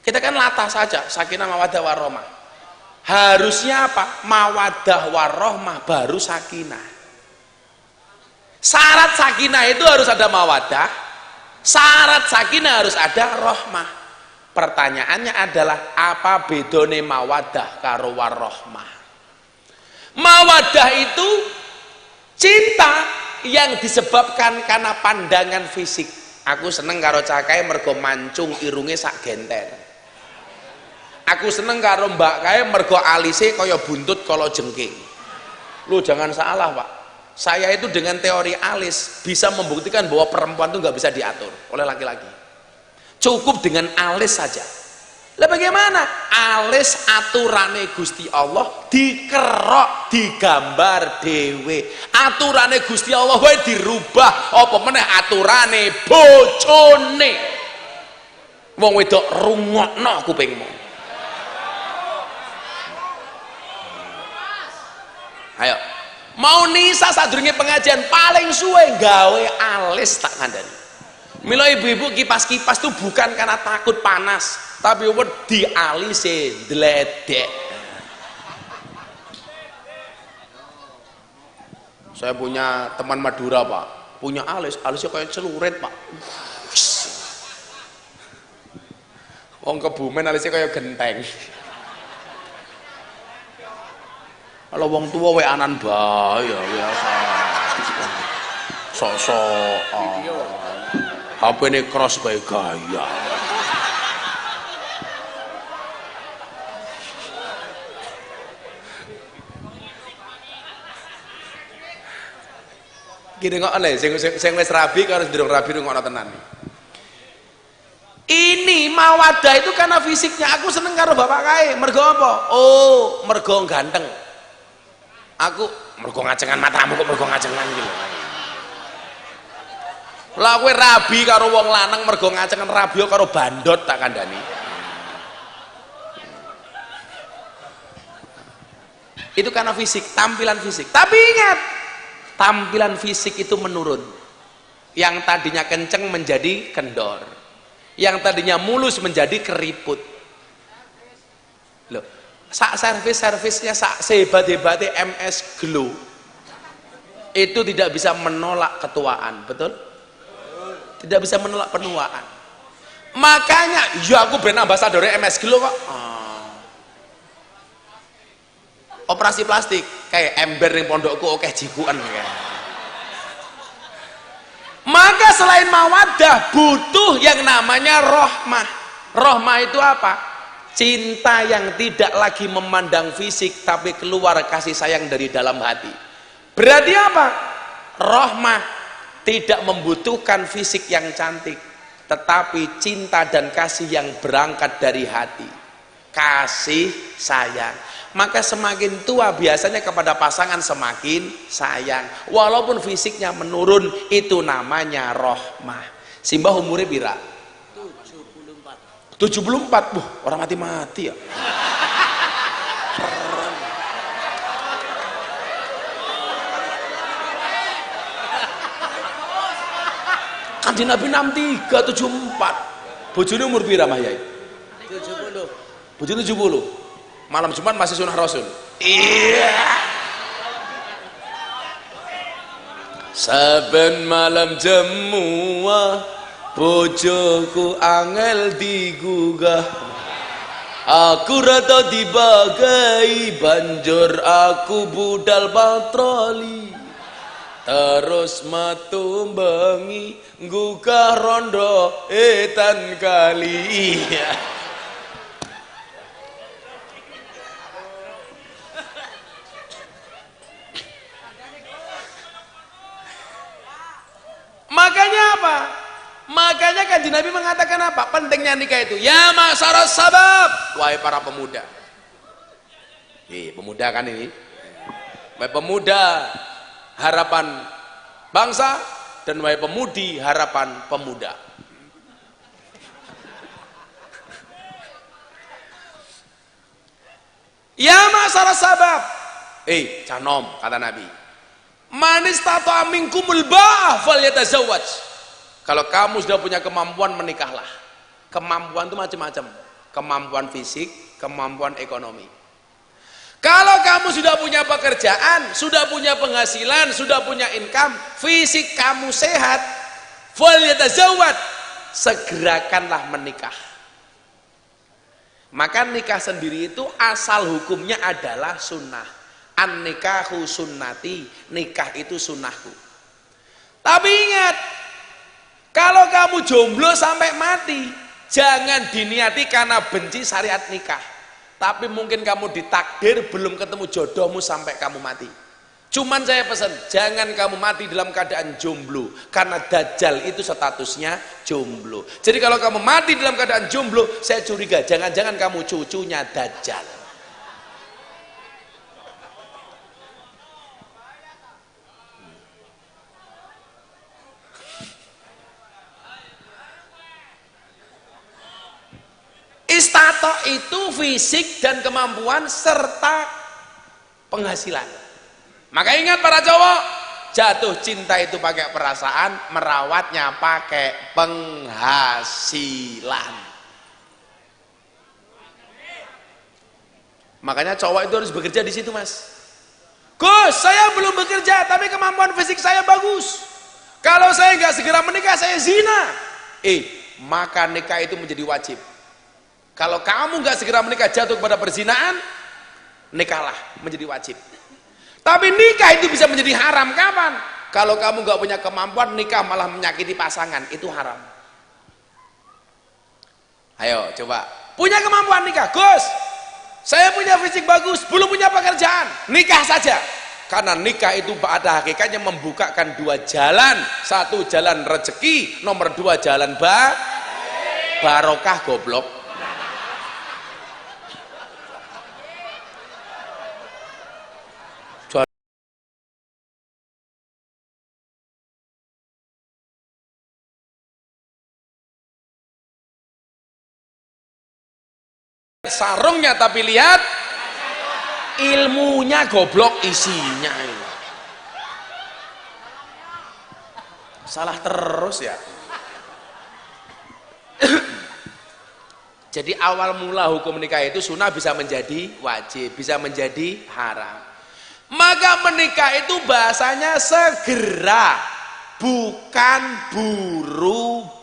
Kita kan latah saja sakinah mawaddah warahmah. Harusnya apa? Mawaddah warahmah baru sakinah. Syarat sakinah itu harus ada mawaddah, syarat sakinah harus ada rahmah. Pertanyaannya adalah apa bedone mawaddah karo warahmah? Mawaddah itu cinta yang disebabkan karena pandangan fisik. Aku seneng karo cakai mergo mancung irunge sak genter. Aku seneng karo mbak kae mergo alise kaya buntut kala jengking. Lu jangan salah pak, saya itu dengan teori alis bisa membuktikan bahwa perempuan itu nggak bisa diatur oleh laki-laki. Cukup dengan alis saja. Lah bagaimana? Alis aturane Gusti Allah dikerok, digambar dewe. Aturane Gusti Allah wae dirubah, apa meneh aturane bojone. Wong wedok rungokno kupingmu. Ayo, mau Nisa sadurunge pengajian paling suwe gawe alis tak ngandani. Mila ibu-ibu kipas-kipas tuh bukan karena takut panas, tapi wedi alise dledek. Saya punya teman Madura pak, punya alisnya kayak celurit pak. Wong Kebumen alisnya kayak genteng. Kalau wong tua we anan bae ya biasa. Sok-sok. HP ini cross bae gaya. Gini kok aneh, sing wis rabi karo durung rabi ngono tenan. Ini mawaddah itu karena fisiknya. Aku seneng karo bapak kae, mergo apa? Oh, mergo ganteng. Aku mergo ngacengan matamu kok mergo ngacengan gitu. Lah kowe rabi karo wong lanang mergo ngacengen rabi karo bandot tak kandhani. Itu karena fisik, tampilan fisik. Tapi ingat, tampilan fisik itu menurun. Yang tadinya kenceng menjadi kendor. Yang tadinya mulus menjadi keriput. Loh, servisnya sehebat-hebatnya MS Glow itu tidak bisa menolak ketuaan, betul? Tidak bisa menolak penuaan. Makanya ya aku brand ambassador MS Glow kok. Operasi plastik kayak ember yang pondokku oke jikuan ya. Maka selain mawaddah butuh yang namanya rohmah. Rohmah itu apa? Cinta yang tidak lagi memandang fisik tapi keluar kasih sayang dari dalam hati. Berarti apa? Rohmah tidak membutuhkan fisik yang cantik, tetapi cinta dan kasih yang berangkat dari hati. Kasih sayang. Maka semakin tua biasanya kepada pasangan semakin sayang walaupun fisiknya menurun, itu namanya rohmah. Simbah umurnya pira? 74. Orang mati-mati ya. Kanjeng Nabi 63, 74. Bojone umur pira Mbah Yai? 70. Bojone 70. Malam Jumat masih sunah Rasul. Iya. Saben malam jemua bojoku angel digugah. Aku rata dibagai banjur aku budal patroli. Terus metu bengi gugah rondo etan kali. Makanya apa? Makanya Kanjeng Nabi mengatakan apa? Pentingnya nikah itu. Ya ma'syaras sabab, wahai para pemuda. Pemuda kan ini. Wahai pemuda, harapan bangsa, dan wahai pemudi, harapan pemuda. Ya ma'syaras sabab. Canom kata Nabi. Manis tato aminkumul ba'ah falyatazawwaj. Kalau kamu sudah punya kemampuan, menikahlah. Kemampuan itu macam-macam. Kemampuan fisik, kemampuan ekonomi. Kalau kamu sudah punya pekerjaan, sudah punya penghasilan, sudah punya income, fisik kamu sehat, falyatazawwaj, segerakanlah menikah. Maka nikah sendiri itu asal hukumnya adalah sunnah. An-nikahu sunnati, nikah itu sunnahku. Tapi ingat, kalau kamu jomblo sampai mati, jangan diniati karena benci syariat nikah. Tapi mungkin kamu ditakdir belum ketemu jodohmu sampai kamu mati. Cuman saya pesan, jangan kamu mati dalam keadaan jomblo, karena dajjal itu statusnya jomblo. Jadi kalau kamu mati dalam keadaan jomblo, saya curiga jangan-jangan kamu cucunya dajjal. Istato itu fisik dan kemampuan serta penghasilan. Maka ingat para cowok, jatuh cinta itu pakai perasaan, merawatnya pakai penghasilan. Makanya cowok itu harus bekerja di situ, Mas. Gus, saya belum bekerja tapi kemampuan fisik saya bagus. Kalau saya nggak segera menikah, saya zina. Maka nikah itu menjadi wajib. Kalau kamu nggak segera menikah, jatuh kepada perzinaan, nikahlah, menjadi wajib. Tapi nikah itu bisa menjadi haram kapan? Kalau kamu nggak punya kemampuan, nikah malah menyakiti pasangan, itu haram. Ayo coba, punya kemampuan nikah, Gus, saya punya fisik bagus, belum punya pekerjaan, nikah saja. Karena nikah itu pada hakikatnya membukakan dua jalan. Satu jalan rezeki, nomor dua jalan barokah goblok. sarungnya tapi lihat ilmunya goblok isinya. Salah terus ya. Jadi awal mula hukum nikah itu sunnah bisa menjadi wajib, bisa menjadi haram. Maka menikah itu bahasanya segera, bukan buru-buru.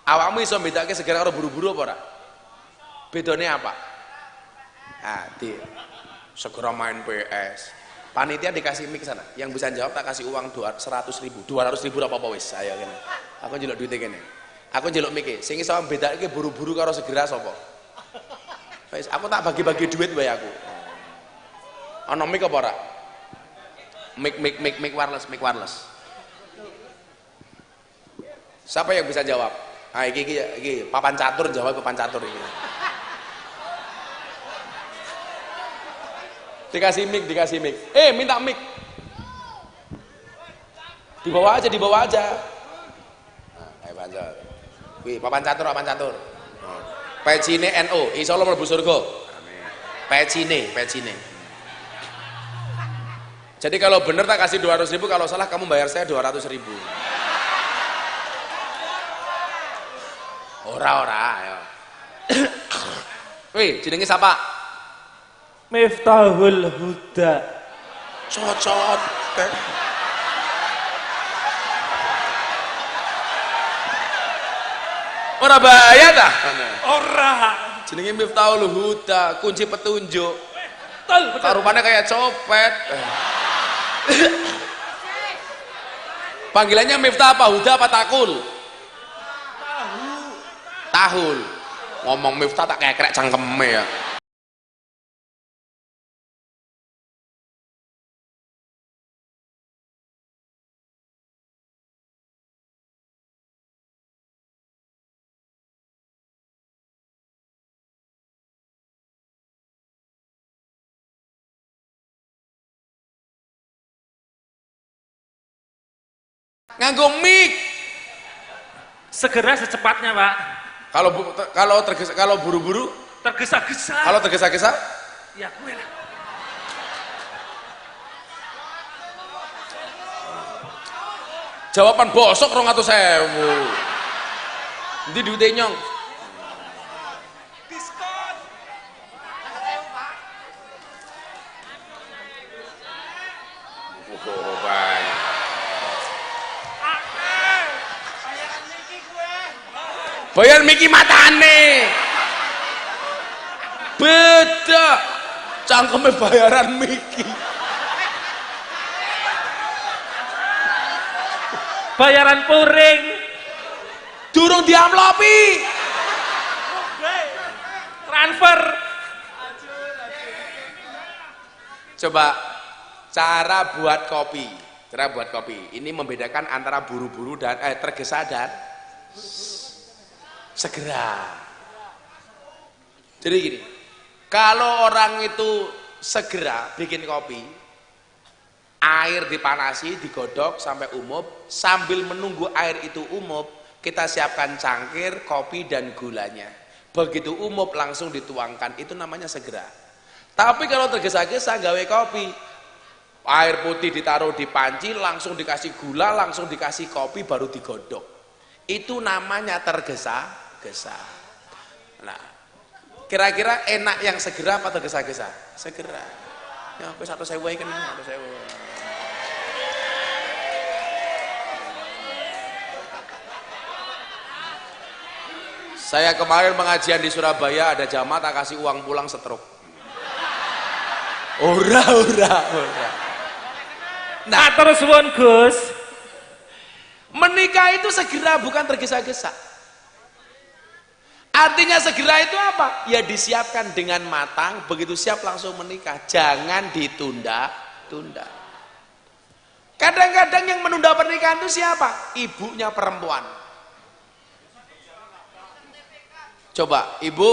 Awakmu iso bedake segera karo buru-buru apa ora? Bedone apa? Segera main PS. Panitia dikasih mic sana. Yang bisa jawab tak kasih uang 100.000. 200.000 apa wis? Ayo kene. Aku njeluk duite kene. Aku njeluk mic e. Sing iso bedake buru-buru karo segera sapa? Wis, aku tak bagi-bagi duit wae aku. Ana mic apa ora? Mic wireless. Siapa yang bisa jawab? Iki papan catur, jawab papan catur iki. Dikasih mic. Minta mic. Dibawa aja. Nah, kayak panjang. Wih, papan catur. Pecine NO, insya Allah mlebu surga. Pecine. Jadi kalau bener tak kasih 200.000, kalau salah kamu bayar saya 200.000. Ora ya. Wih, jenenge siapa? Miftahul Huda. Cocot. Ora bahaya dah. Ora. Jenenge Miftahul Huda, kunci petunjuk. Betul. Karupane kayak copet. Panggilannya Miftah apa? Huda apa Takul? Tahul. Ngomong Miftah tak kayak krek cangkeme ya. Nganggo mic. Segera secepatnya, Pak. Kalau buru-buru, Tergesa-gesa. kalau tergesa-gesa, Ya gue lah. jawaban bosok 200.000. Nanti duitnya nyong. Diskon. Oh, banyak. Bayar Miki matane. Beda. Cangkeme bayaran Miki. Bayaran puring. Durung diamplopi. Transfer. Coba cara buat kopi. Ini membedakan antara buru-buru dan tergesa dan segera. Jadi gini, kalau orang itu segera bikin kopi, air dipanasi, digodok sampai umub, sambil menunggu air itu umub, kita siapkan cangkir, kopi dan gulanya. Begitu umub langsung dituangkan, itu namanya segera. Tapi kalau tergesa-gesa gawe kopi, air putih ditaruh di panci, langsung dikasih gula, langsung dikasih kopi, baru digodok. Itu namanya tergesa-gesa. Nah, kira-kira enak yang segera apa tergesa-gesa? Segera. Ya, aku 1.000 kan, 1.000. Saya kemarin pengajian di Surabaya, ada jamaah tak kasih uang pulang setruk. Ora. Nah, terus suwun Gus. Menikah itu segera, bukan tergesa-gesa. Artinya segera itu apa? Ya disiapkan dengan matang, begitu siap langsung menikah. Jangan ditunda-tunda. Kadang-kadang yang menunda pernikahan itu siapa? Ibunya perempuan. Coba, ibu,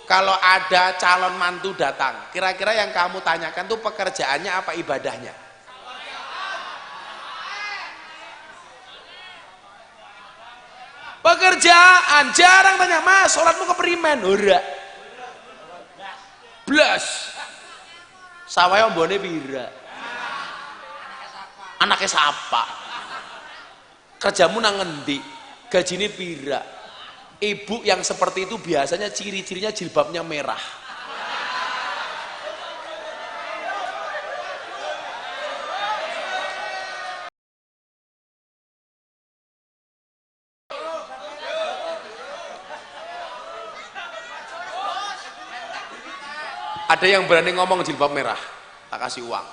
kalau ada calon mantu datang, kira-kira yang kamu tanyakan tuh pekerjaannya apa, ibadahnya? kerjaan, jarang tanya, Mas, sholatmu keprimen? Ora. Blas. Sawahe ombone pira? Anaknya siapa? Kerjamu nang ngendi? Gajine pira? Ibu yang seperti itu biasanya ciri-cirinya jilbabnya merah. Ada yang berani ngomong jilbab merah, tak kasih uang.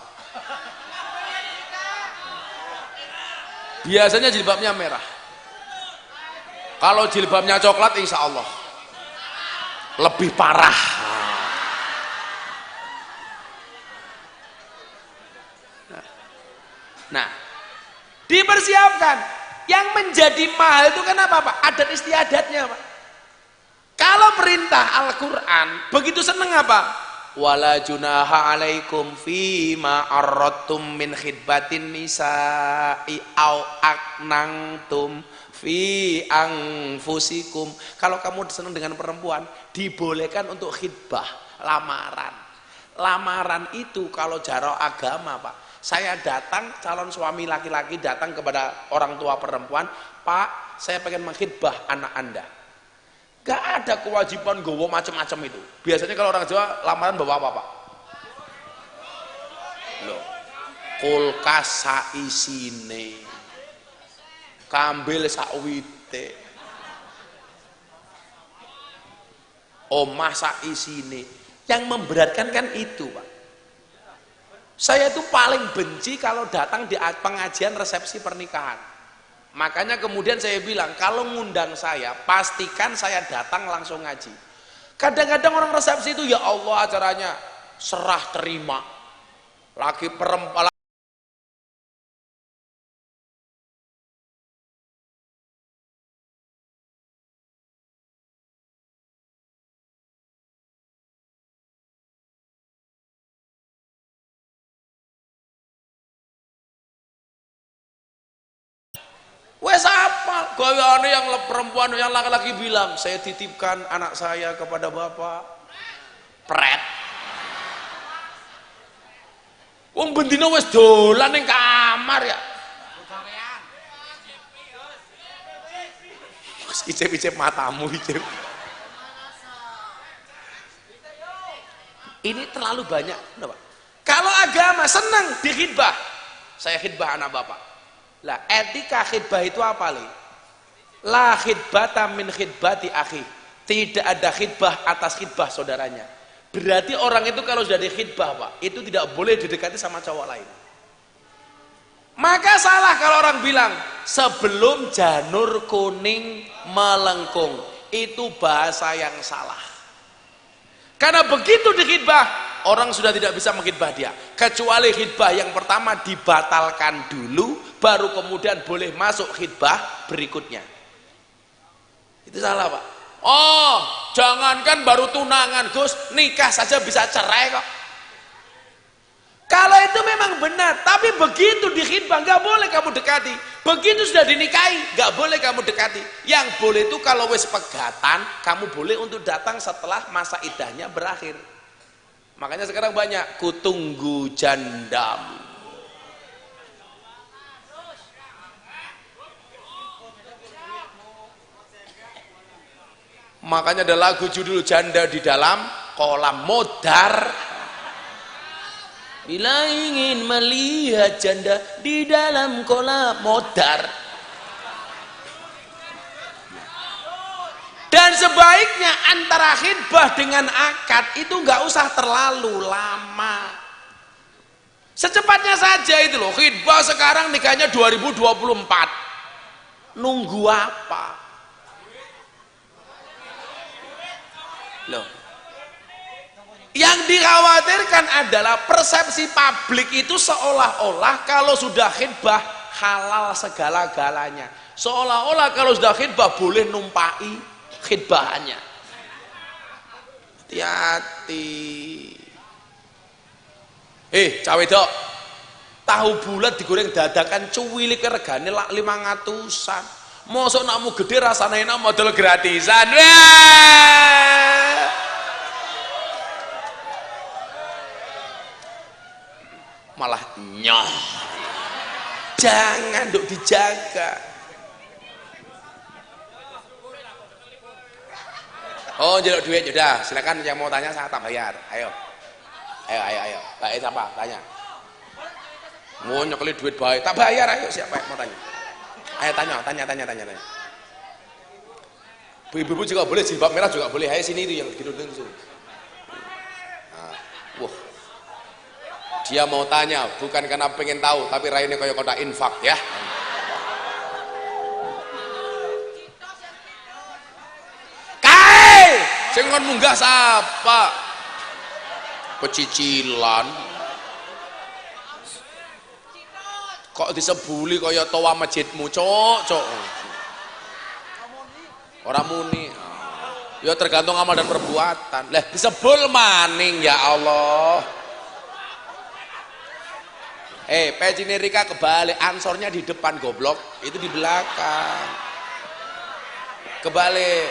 Biasanya jilbabnya merah. Kalau jilbabnya coklat, insya Allah lebih parah. Nah, dipersiapkan. Yang menjadi mahal itu kan apa, Pak? Adat istiadatnya, Pak. Kalau perintah Al-Quran, begitu seneng apa? Wala junaha alaikum fima arradtum min khidbatin nisa'i au aknangtum fi anfusikum. Kalau kamu senang dengan perempuan, dibolehkan untuk khidbah, lamaran. Lamaran itu kalau jarak agama, Pak. Saya datang, calon suami laki-laki datang kepada orang tua perempuan, Pak, saya pengen mengkhidbah anak Anda. Gak ada kewajiban gowo macam-macam itu. Biasanya kalau orang Jawa lamaran bawa apa, Pak? Loh, kulkas saisine, kambil sakwite, omah saisine. Yang memberatkan kan itu, Pak. Saya itu paling benci kalau datang di pengajian resepsi pernikahan. Makanya kemudian saya bilang, kalau ngundang saya, pastikan saya datang langsung ngaji. Kadang-kadang orang resepsi itu, ya Allah acaranya serah terima. Laki perempuan. Wes apa? Gayane yang perempuan yang laki-laki bilang, saya titipkan anak saya kepada bapak. Pret. Wong bendina wes dolan ning kamar ya. Icip-icip matamu, icip. Ini terlalu banyak. Kenapa? Kalau agama senang dikhidbah, saya khidbah anak bapak. Lah etika khidbah itu apa, Li? La khidbata min khidbati akhi. Tidak ada khidbah atas khidbah saudaranya. Berarti orang itu kalau sudah dikhidbah, Pak, itu tidak boleh didekati sama cowok lain. Maka salah kalau orang bilang sebelum janur kuning melengkung. Itu bahasa yang salah. Karena begitu dikhidbah, orang sudah tidak bisa menghidbah dia. Kecuali khidbah yang pertama dibatalkan dulu, baru kemudian boleh masuk khidbah berikutnya. Itu salah, Pak. Oh, jangankan baru tunangan, Gus, nikah saja bisa cerai kok. Kalau itu memang benar, tapi begitu dikhidbah nggak boleh kamu dekati. Begitu sudah dinikahi, nggak boleh kamu dekati. Yang boleh itu kalau wis pegatan, kamu boleh untuk datang setelah masa iddahnya berakhir. Makanya sekarang banyak kutunggu jandam. Makanya ada lagu judul Janda di Dalam Kolam Modar. Bila ingin melihat janda di dalam kolam modar. Dan sebaiknya antara khidbah dengan akad itu nggak usah terlalu lama. Secepatnya saja itu loh. Khidbah sekarang nikahnya 2024. Nunggu apa? Loh. Yang dikhawatirkan adalah persepsi publik itu seolah-olah kalau sudah khidbah halal segala-galanya. Seolah-olah kalau sudah khidbah boleh numpai khidbahannya. Hati-hati. Cawe dok, tahu bulat digoreng dadakan cuwilik regane lak 500-an. Mosok nakmu gede rasane enak modal gratisan. Wah. Malah nyoh. Jangan dok dijaga. Oh, jaluk duit sudah. Silakan yang mau tanya saya tak bayar. Ayo. Ayo. Baik siapa? Tanya. Mau nyekeli duit baik, tak bayar. Ayo siapa yang mau tanya? Ayo tanya. Ibu-ibu juga boleh, jilbab merah juga boleh. Ayo sini itu yang gitu. Nah, wah. Dia mau tanya bukan karena pengen tahu, tapi raine kaya kotak infak ya. Kae, sing kon munggah sapa? Pecicilan. Kok disebuli kaya toa masjidmu, cok. Ora muni. Ya tergantung amal dan perbuatan. Lah disebul maning ya Allah. Pecine Rika kebalik, ansornya di depan goblok, itu di belakang. Kebalik.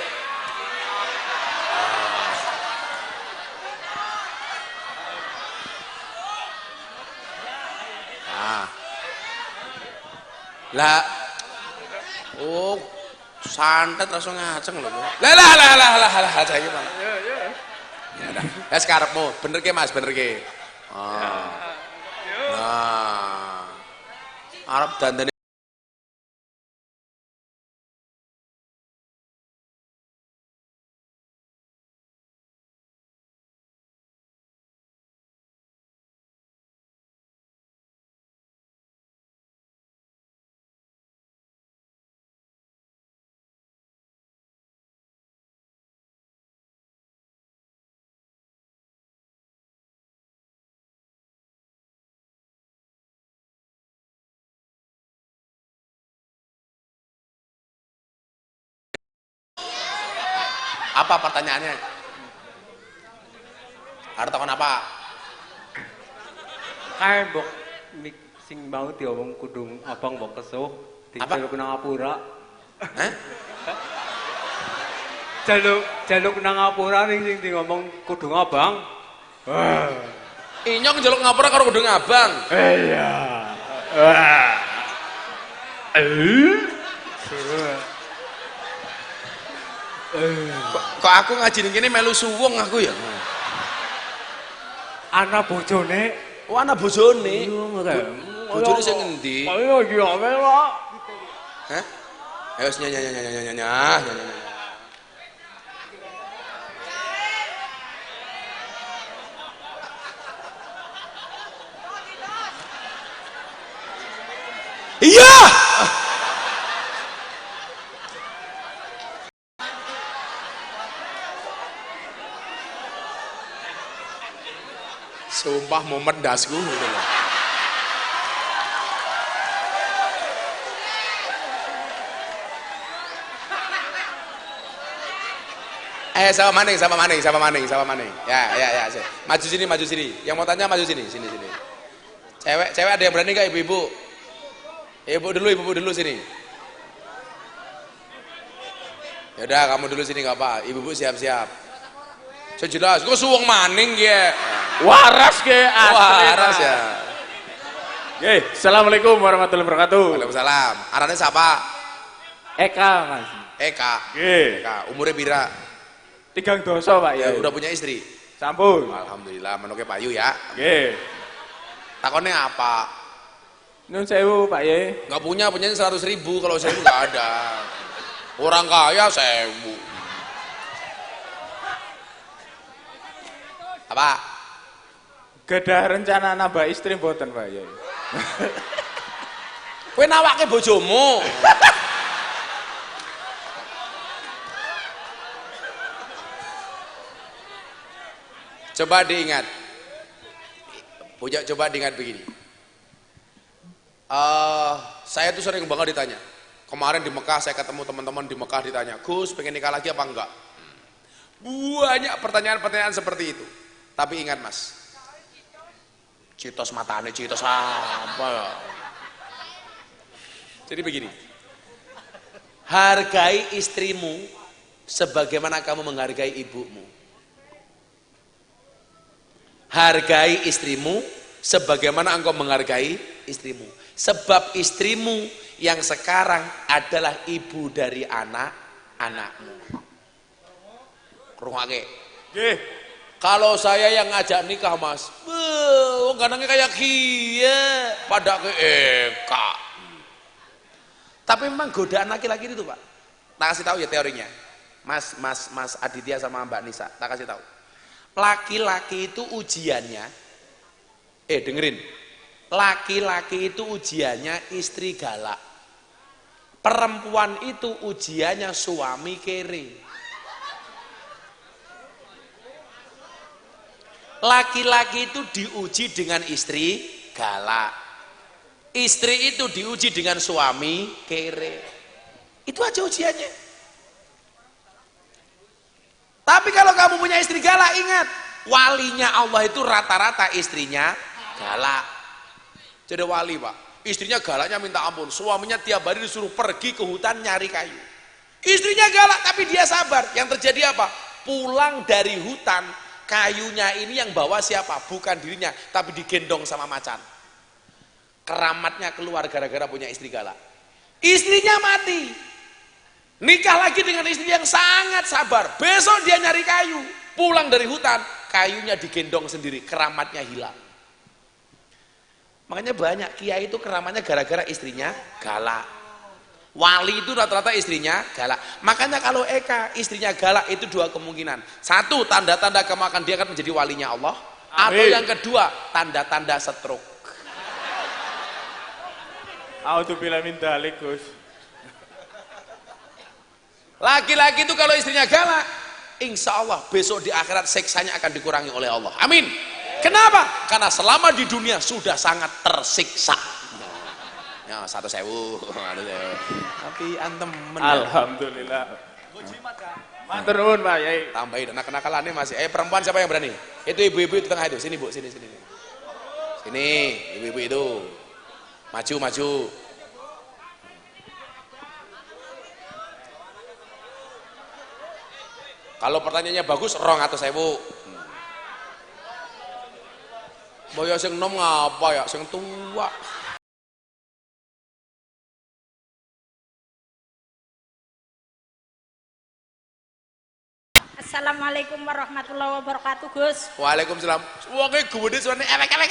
Nah. Lah. Oh, santet langsung ngaceng lho. Lah saiki, Bang. Ya udah. Wes karepmu, bener ke Mas, bener ke. Nah, Arab dandane apa pertanyaannya? Arep takon apa? Kae mbok sing mau diomong kudu abang mbok kesuh dijaluk nang ngapura. Hah? Jaluk nang ngapura ning sing ngomong kudu abang. Inyong njaluk ngapura karo kudu ngabang. Iya. Kok aku ngaji ning kene melu suwung aku ya. Ana bojone. Oh, ana bojone. Bojone sing ngendi? Ayo iki awe kok. Hah? Ayo nyanyi. Iya. Sumpah mau mendasku gitu loh. Sama maning. Ya. Maju sini. Yang mau tanya maju sini. Cewek ada yang berani nggak ibu-ibu? Ibu dulu sini. Yaudah kamu dulu sini nggak apa. Ibu-ibu siap. Sejelas, kok suwung maning ya. Waras ke asli. Waras ya. Assalamualaikum warahmatullahi wabarakatuh. Waalaikumsalam. Arane siapa? Eka Mas. Eka. Nggih. Eka. Umurnya pira? 3 dosa Pak ya. Udah punya istri? Sampun. Alhamdulillah, menoke payu ya. Nggih. Takonnya apa? Nun sewu Pak ya. Nggak punya 100.000, kalau 1.000 nggak ada. Orang kaya 1.000. Apa? Gadah rencana nambah istri mboten Pak ya. Kowe nawake bojomu. Coba diingat begini. Saya tuh sering banget ditanya. Kemarin di Mekah saya ketemu teman-teman di Mekah ditanya, Gus pengen nikah lagi apa enggak? Banyak pertanyaan-pertanyaan seperti itu. Tapi ingat Mas, citos matane, citos apa ya? Jadi begini, Hargai istrimu sebagaimana kamu menghargai ibumu. Hargai istrimu sebagaimana engkau menghargai istrimu. Sebab istrimu yang sekarang adalah ibu dari anak-anakmu. Rungake. Nggih. Kalau saya yang ngajak nikah, Mas, wong ganangnya kayak kia, pada ke eka. Tapi memang godaan laki-laki itu, Pak. Tak kasih tahu ya teorinya. Mas Aditya sama Mbak Nisa, tak kasih tahu. Laki-laki itu ujiannya, dengerin. Laki-laki itu ujiannya istri galak. Perempuan itu ujiannya suami kere. Laki-laki itu diuji dengan istri galak. Istri itu diuji dengan suami kere. Itu aja ujiannya. Tapi kalau kamu punya istri galak, ingat, walinya Allah itu rata-rata istrinya galak. Jadi wali, Pak, istrinya galaknya minta ampun, suaminya tiap hari disuruh pergi ke hutan nyari kayu. Istrinya galak tapi dia sabar. Yang terjadi apa? Pulang dari hutan, kayunya ini yang bawa siapa? Bukan dirinya, tapi digendong sama macan. Keramatnya keluar gara-gara punya istri galak. Istrinya mati, nikah lagi dengan istri yang sangat sabar. Besok dia nyari kayu, pulang dari hutan, kayunya digendong sendiri, keramatnya hilang. Makanya banyak kiai itu keramatnya gara-gara istrinya galak. Wali itu rata-rata istrinya galak. Makanya kalau Eka istrinya galak itu dua kemungkinan. Satu, tanda-tanda kamu akan dia akan menjadi walinya Allah. Atau yang kedua, tanda-tanda stroke. Auzubillahi min dzalik, Gus. Laki-laki itu kalau istrinya galak, insya Allah besok di akhirat siksanya akan dikurangi oleh Allah. Amin. Kenapa? Karena selama di dunia sudah sangat tersiksa. Ya 1.000. Tapi antem Alhamdulillah. Matur nuwun Pak Yai. Tambahin anak-nakalannya masih. Perempuan siapa yang berani? Itu ibu-ibu di tengah itu. Sini Bu, sini. Sini, ibu-ibu itu. Maju. Kalau pertanyaannya bagus, 200.000. Boyo sing nom ngapa ya, sing tua. Assalamualaikum warahmatullahi wabarakatuh, Gus. Waalaikumsalam. Wonge gede suarane ewek iki.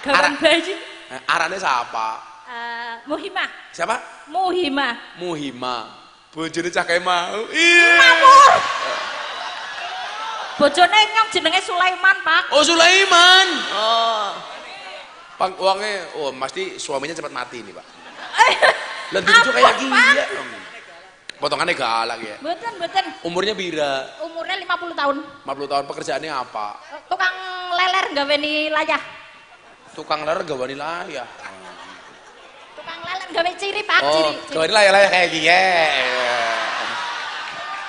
Gawan bayi. Arane siapa? Muhimah. Siapa? Muhimah. Bojone cah kae mau. Iya. Mamur. Bojone nyong jenenge Sulaiman, Pak. Oh, Sulaiman. Oh. Pang uangnya, pasti suaminya cepat mati nih, Pak. Lah lucu kayak gini ya. Potongannya galak ya. Mboten. Umurnya bira. Umurnya 50 tahun. 50 tahun, pekerjaannya apa? Tukang leler gaweni layah. Tukang leler gawani layah. Tukang leler gawe ciri, Pak. Oh, Ciri. gawani layah kayak gini.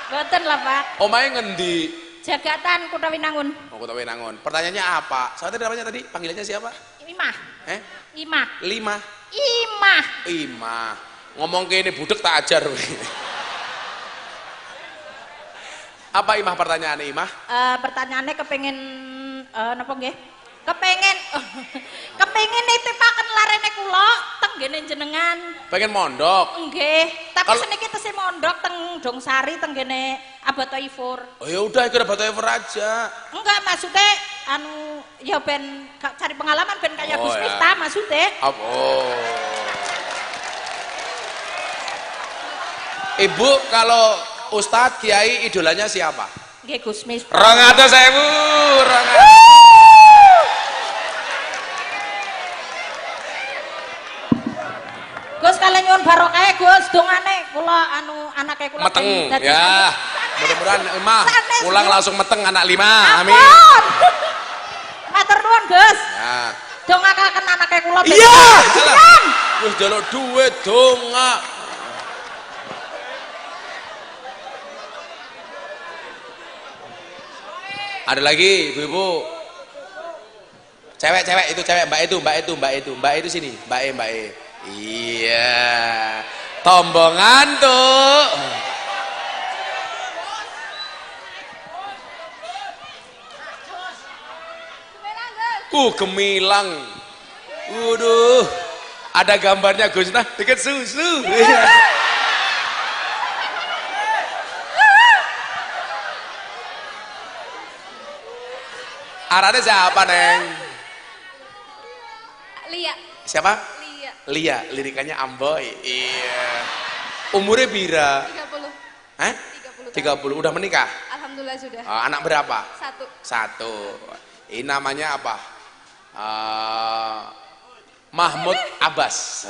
Mboten lah, Pak. Omahe ngendi? Jagatan Kutawinangun. Oh, Kutawinangun. Pertanyaannya apa? Saya tadi namanya tadi, panggilannya siapa? Imah. Imah. Imah. Ngomong ke ini budek tak ajar. Apa Imah pertanyaannya Imah? Pertanyaannya kepengen napa nggih? Kepengen nitipaken larene kula teng ngene jenengan. Pengen mondok. Nggih, tapi seniki tesih mondok teng Dongsari teng ngene Abad Thaifur. Oh ya udah ikut Abad Thaifur aja. Enggak, maksudnya ya ben cari pengalaman ben kayak Gus Miftah maksudnya. Oh. Ibu kalau Ustadz Kiai idolanya siapa? Nggih Gus Miftah. 200.000. Gus kalian nyuwun barokah Gus, dongane kula anake kula meteng ya. Mudah-mudahan Imah pulang langsung meteng anak 5. Amin. Matur nuwun Gus. Ya. Dongakaken anake kula. Iya. Wis njaluk duit donga. Ada lagi ibu-ibu. Cewek itu cewek, mbak itu sini, mbak E. Iya. Tombo ngantuk. Gemilang. Waduh. Ada gambarnya Gus Nah deket susu. Arahnya siapa, Neng? Lia. Siapa? Lia. Lia, lirikannya Amboy. Iya. Umurnya bira? 30. Hah? 30. Udah menikah? Alhamdulillah sudah. Anak berapa? 1. 1. Ini namanya apa? Mahmud Abbas.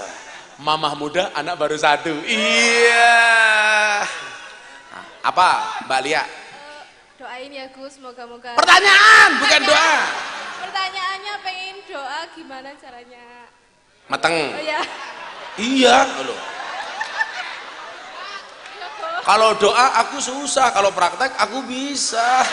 Mamah muda, anak baru 1. Iya. Apa, Mbak Lia? Doain ya Gus, moga-moga. Pertanyaan, bukan doa. Pertanyaannya pengen doa gimana caranya? Mateng. Oh ya. Iya, loh. Kalau doa aku susah, kalau praktek aku bisa.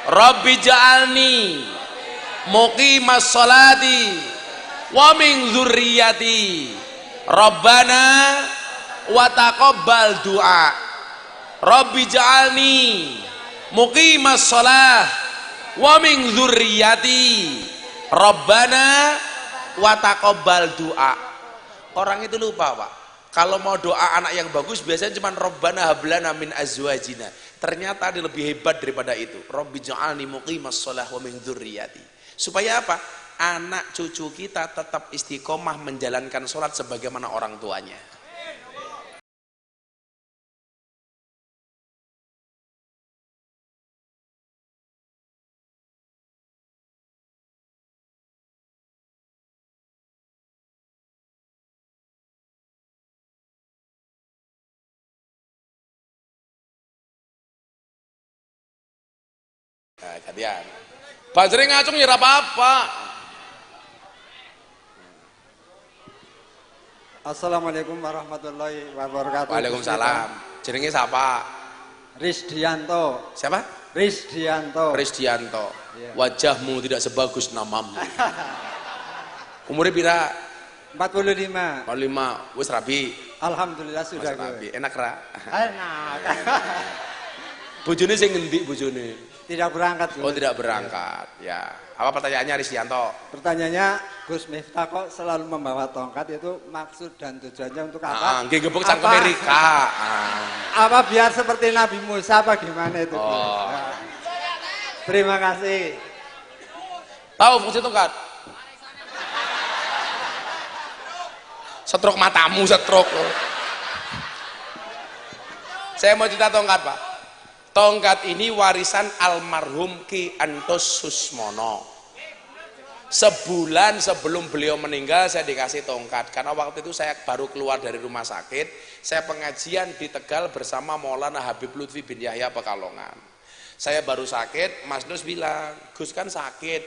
Rabbi ja'alni muqimas sholati wa min dzurriyyati Rabbana wa taqabbal du'a. Rabbi ja'alni muqimas sholah wa min dzurriyyati Rabbana wa taqabbal du'a. Orang itu lupa, Pak. Kalau mau doa anak yang bagus biasanya cuma Rabbana hablana min azwajina. Ternyata ada lebih hebat daripada itu. Rabbi ja'alni muqimas shalah wa min dzurriyyati. Supaya apa? Anak cucu kita tetap istiqomah menjalankan sholat sebagaimana orang tuanya. Nah, gantian. Bajre ngacung ya apa-apa. Assalamualaikum warahmatullahi wabarakatuh. Waalaikumsalam. Jenenge siapa? Risdianto. Siapa? Risdianto. Risdianto. Iya. Wajahmu tidak sebagus namamu. Umurnya pira? 45. 45. Wis rabi. Alhamdulillah sudah. Mas rabi. Enak ra? Enak. Bojone sing ngendi bojone? Tidak berangkat. Oh, tidak berangkat. Ya. Apa pertanyaannya Risdianto? Pertanyaannya, Gus Miftah kok selalu membawa tongkat, itu maksud dan tujuannya untuk apa? Nggih gebuk sang Amerika. Apa biar seperti Nabi Musa apa gimana itu? Oh. Ya. Terima kasih. Tahu fungsi tongkat? Setruk matamu, setruk. Saya mau cerita tongkat, Pak. Tongkat ini warisan almarhum Ki Antos Susmono. Sebulan sebelum beliau meninggal saya dikasih tongkat, karena waktu itu saya baru keluar dari rumah sakit. Saya pengajian di Tegal bersama Maulana Habib Lutfi bin Yahya Pekalongan. Saya baru sakit, Mas Nus bilang, Gus kan sakit,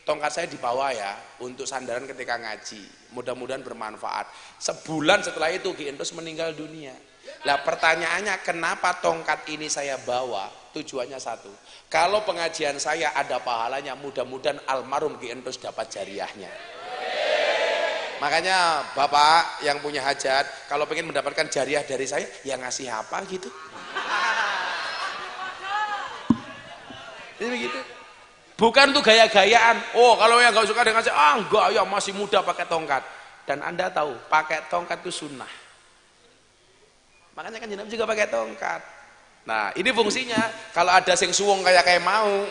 tongkat saya dibawa ya untuk sandaran ketika ngaji, mudah-mudahan bermanfaat. Sebulan setelah itu Ki Antos meninggal dunia. Lah pertanyaannya, kenapa tongkat ini saya bawa? Tujuannya satu, kalau pengajian saya ada pahalanya, mudah-mudahan almarhum Ki Antos dapat jariahnya. Makanya Bapak yang punya hajat, kalau pengen mendapatkan jariah dari saya, ya ngasih apa gitu. Ini begitu. Bukan tuh gaya-gayaan. Oh, kalau yang gak suka dengan saya, enggak ya masih muda pakai tongkat. Dan Anda tahu, pakai tongkat itu sunnah. Makanya kan jenengan juga pakai tongkat. Nah, ini fungsinya. Kalau ada sing suwung kayak mau.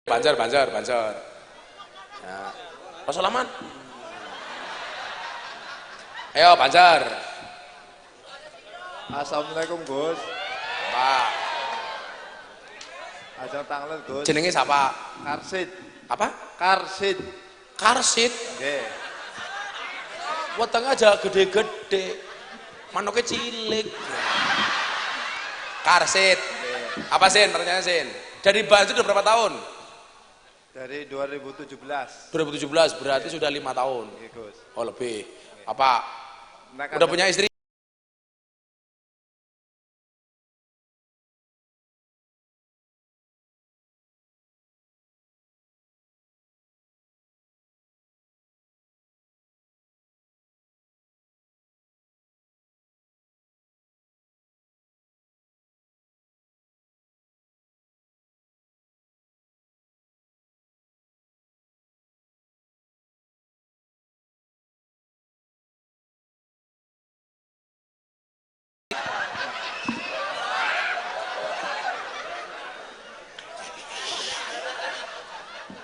Banjar. Ya. Pasalaman. Ayo Banjar. Assalamualaikum Gus. Pak. Ajeng tanglet Gus. Jenenge siapa? Karsid. Apa? Karsid. Karsid. Nggih. Wetenge aja gede-gede. Manuknya cilik. Karsid. Apa Sin? Pertanyaan Sin. Dari Banjur udah berapa tahun? Dari 2017. 2017 berarti sudah 5 tahun. Oke, Gus. Oh lebih. Apa? Nah, Udah punya istri?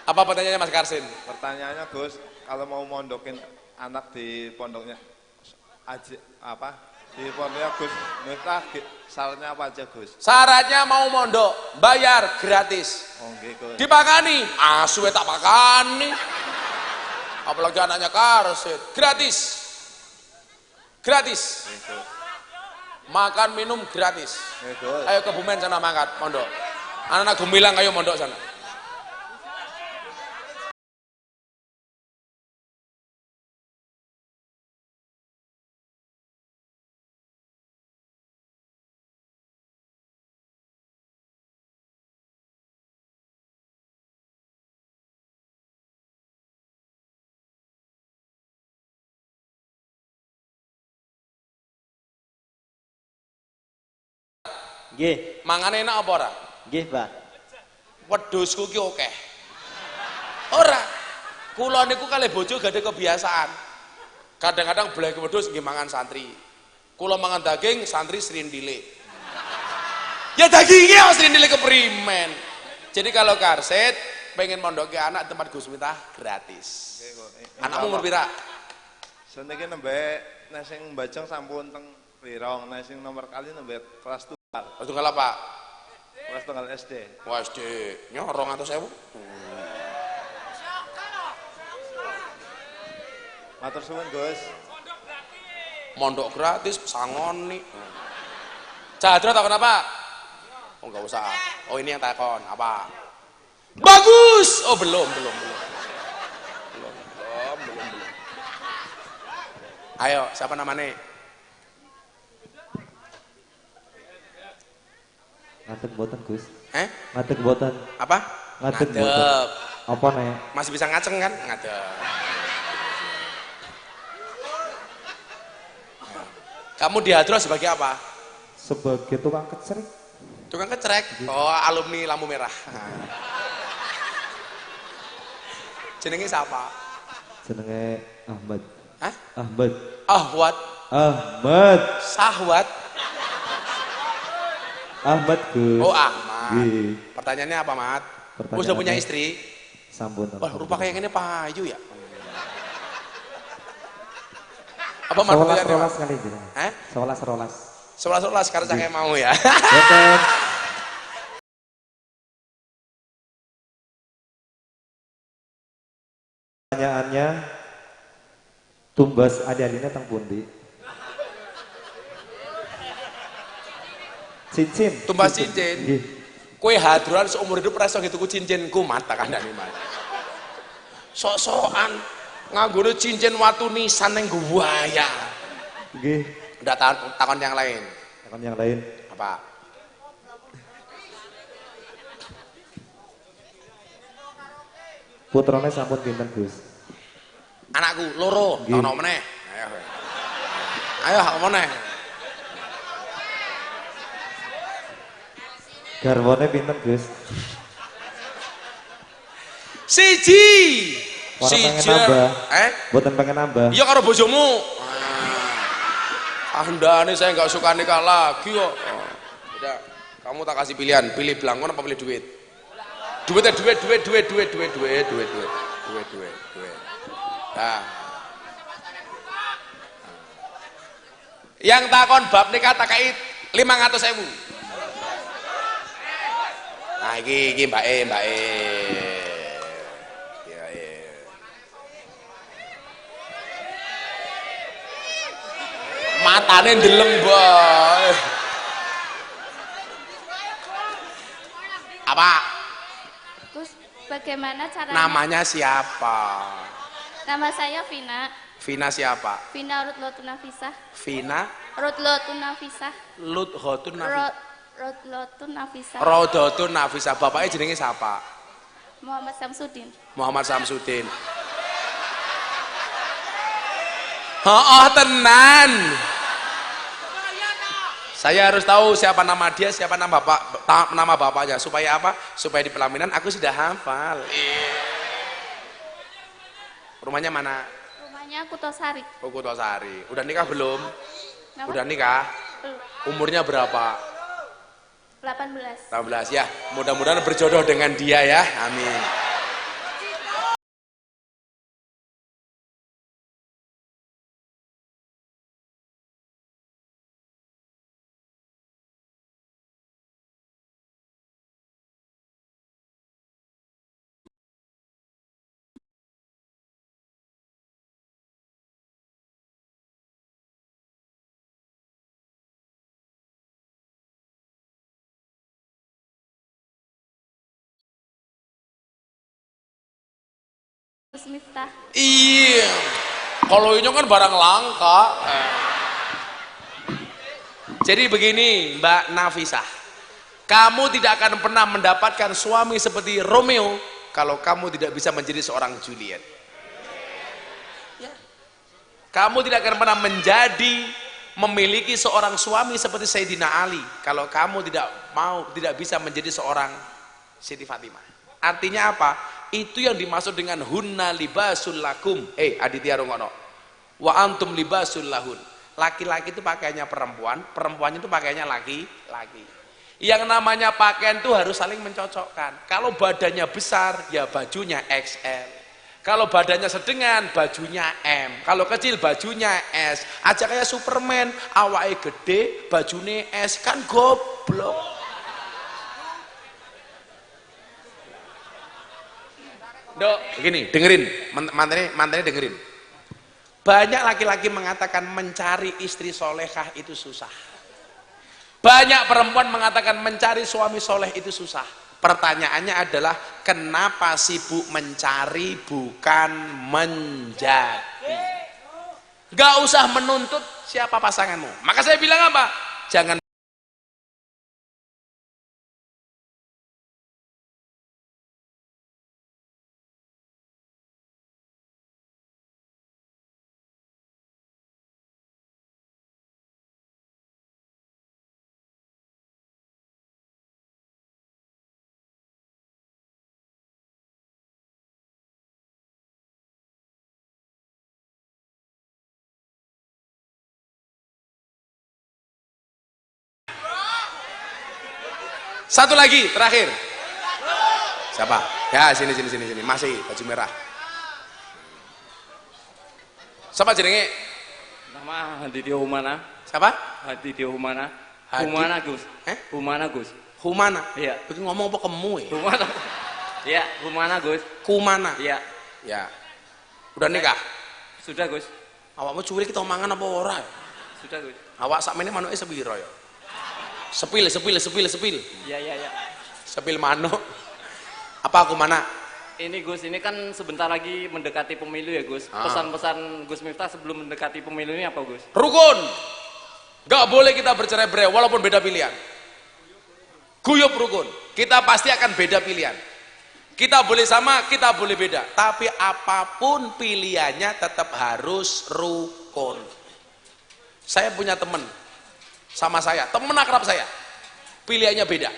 Apa pertanyaannya Mas Karsin? Pertanyaannya Gus, kalau mau mondokin anak di pondoknya aja apa? Di pondoknya Gus Miftah syaratnya apa aja Gus? Syaratnya mau mondok, bayar gratis. Oh nggih Gus. Dipakani, asuhe tak pakani. Apalagi anaknya Karsin, gratis. Gratis. Nggih, Gus. Makan minum gratis. Nggih, Gus. Ayo ke Bumen sana mangkat mondok. Anak-anak Gumilang ayo mondok sana. Nggih, Mangan enak apa ora? nggih, Pak. Wedhusku ki akeh. Ora. Kula niku kalih bojo gade kebiasaan. Kadang-kadang blek wedhus nggih mangan santri. Kula mangan daging, santri srindile. Ya dagingnya srindile keprimen. Jadi kalau Karset pengen mondoke anak tempat Gus Miftah gratis. Nggih, Gus. Anakmu umur pira? Seniki nembe nek sing mbajeng sampun teng Wirong, nek sing nomor kali nembe kelas tunggal. Kelas tunggal apa? Kelas tunggal SD. Wah SD. Nyo 200.000. Matur suwun Gus. Mondok gratis sangoni. Jadra takon apa? Oh enggak usah. Oh ini yang takon apa? Bagus. Oh belum. Ayo, siapa namanya? Ngadeg mboten, Gus. Ngadeg mboten. Apa? Ngadeg Ngadeg. mboten. Apa nek? Masih bisa ngaceng kan? Ngadeg. Kamu di Hadro sebagai apa? Sebagai tukang kecrik. Tukang kecerek. Oh, alumni lampu merah. Jenenge siapa? Jenenge Ahmad. Hah? Ahmad. Ahwat. Ahmad. Sahwat. Ahmad, Gus. Oh, Ahmad. Nggih. Pertanyaannya apa, Mat? Pertanyaannya- Sudah punya istri? Sampun. Wah, rupa kayak gini payu ya? Apa Mat? Pertanyaannya, Mat? Rolas kali jenenge. Hah? Rolas. 11 sekarang saya mau ya. Boten. Pertanyaannya tumbas adi-adine teng pundi? Cincin. Tumbas cincin. Nggih. Kue hadroan seumur hidup rasa gitu ku cincinku mata kandani Mat. Sok-sokan nganggone cincin watu nisan ning buaya. Nggih. Udah takon yang lain. Takon yang lain. Apa? Putrane sampun pinten, Gus? Anakku loro, Nggih. ono meneh. Ayo hak meneh. Garwane pinten, Gus? Siji. Ora pengen Siji. nambah. Boten pengen nambah. Iya karo bojomu. Andane saya nggak suka nikah lagi kok. Udah, kamu tak kasih pilihan, pilih belangkon apa pilih duit? Duit. Nah. Yang takon bab nikah tak kait 500.000. Nah, iki Mbak E. Matane ndeleng, Boy. Apa? Gus, bagaimana caranya? Namanya siapa? Nama saya Vina. Vina siapa? Vina Rutlotun Nafisah. Vina Rutlotun Nafisah. Luthotun Nafisah. Rutlotun Nafisah. Rodotun Nafisah. Bapaknya jenenge siapa? Muhammad Samsudin. Muhammad Samsudin. Oh, tenan. Saya harus tahu siapa nama dia, siapa nama bapaknya. Supaya apa? Supaya di pelaminan aku sudah hafal. Rumahnya mana? Rumahnya Kutosari. Oh, Kutosari. Udah nikah belum? Kenapa? Udah nikah? Belum. Umurnya berapa? 18. 18 ya. Mudah-mudahan berjodoh dengan dia ya. Amin. Gus Miftah. Iya. Kalau ini kan barang langka. Jadi begini, Mbak Nafisah. Kamu tidak akan pernah mendapatkan suami seperti Romeo kalau kamu tidak bisa menjadi seorang Juliet. Ya. Kamu tidak akan pernah memiliki seorang suami seperti Sayyidina Ali kalau kamu tidak bisa menjadi seorang Siti Fatimah. Artinya apa? Itu yang dimaksud dengan hunna libasul lakum. Aditya Rungono. Wa antum libasul lahun. Laki-laki itu pakaiannya perempuan, perempuannya itu pakaiannya laki-laki. Yang namanya pakaian itu harus saling mencocokkan. Kalau badannya besar, ya bajunya XL. Kalau badannya sedengan, bajunya M. Kalau kecil, bajunya S. Aja kayak Superman, awake gede, bajune S, kan goblok. Dok, begini, dengerin, mantannya dengerin. Banyak laki-laki mengatakan mencari istri solehah itu susah. Banyak perempuan mengatakan mencari suami soleh itu susah. Pertanyaannya adalah kenapa sibuk mencari bukan menjadi? Gak usah menuntut siapa pasanganmu. Maka saya bilang apa? Jangan satu lagi terakhir. Siapa? Ya, sini. Masih baju merah. Siapa jenenge? Nama Hadidio Humana. Siapa? Hadidio Humana. Hadi? Humana Gus. Humana Gus. Humana. Iya. Bikin ngomong apa kemu ya? Humana. Iya, Humana Gus. Kumana. Iya. Ya. Udah nikah? Sudah Gus. Awakmu cuwil kita omangan apa ora? Sudah Gus. Awak sakmene manuke sepiro ya? Sepil. Iya. Sepil manuk. Apa aku mana? Ini Gus, ini kan sebentar lagi mendekati pemilu ya Gus. Pesan-pesan Gus Miftah sebelum mendekati pemilu ini apa Gus? Rukun. Gak boleh kita bercerai-berai walaupun beda pilihan. Guyub rukun. Kita pasti akan beda pilihan. Kita boleh sama, kita boleh beda. Tapi apapun pilihannya tetap harus rukun. Saya punya teman sama saya, temen akrab saya, pilihannya beda.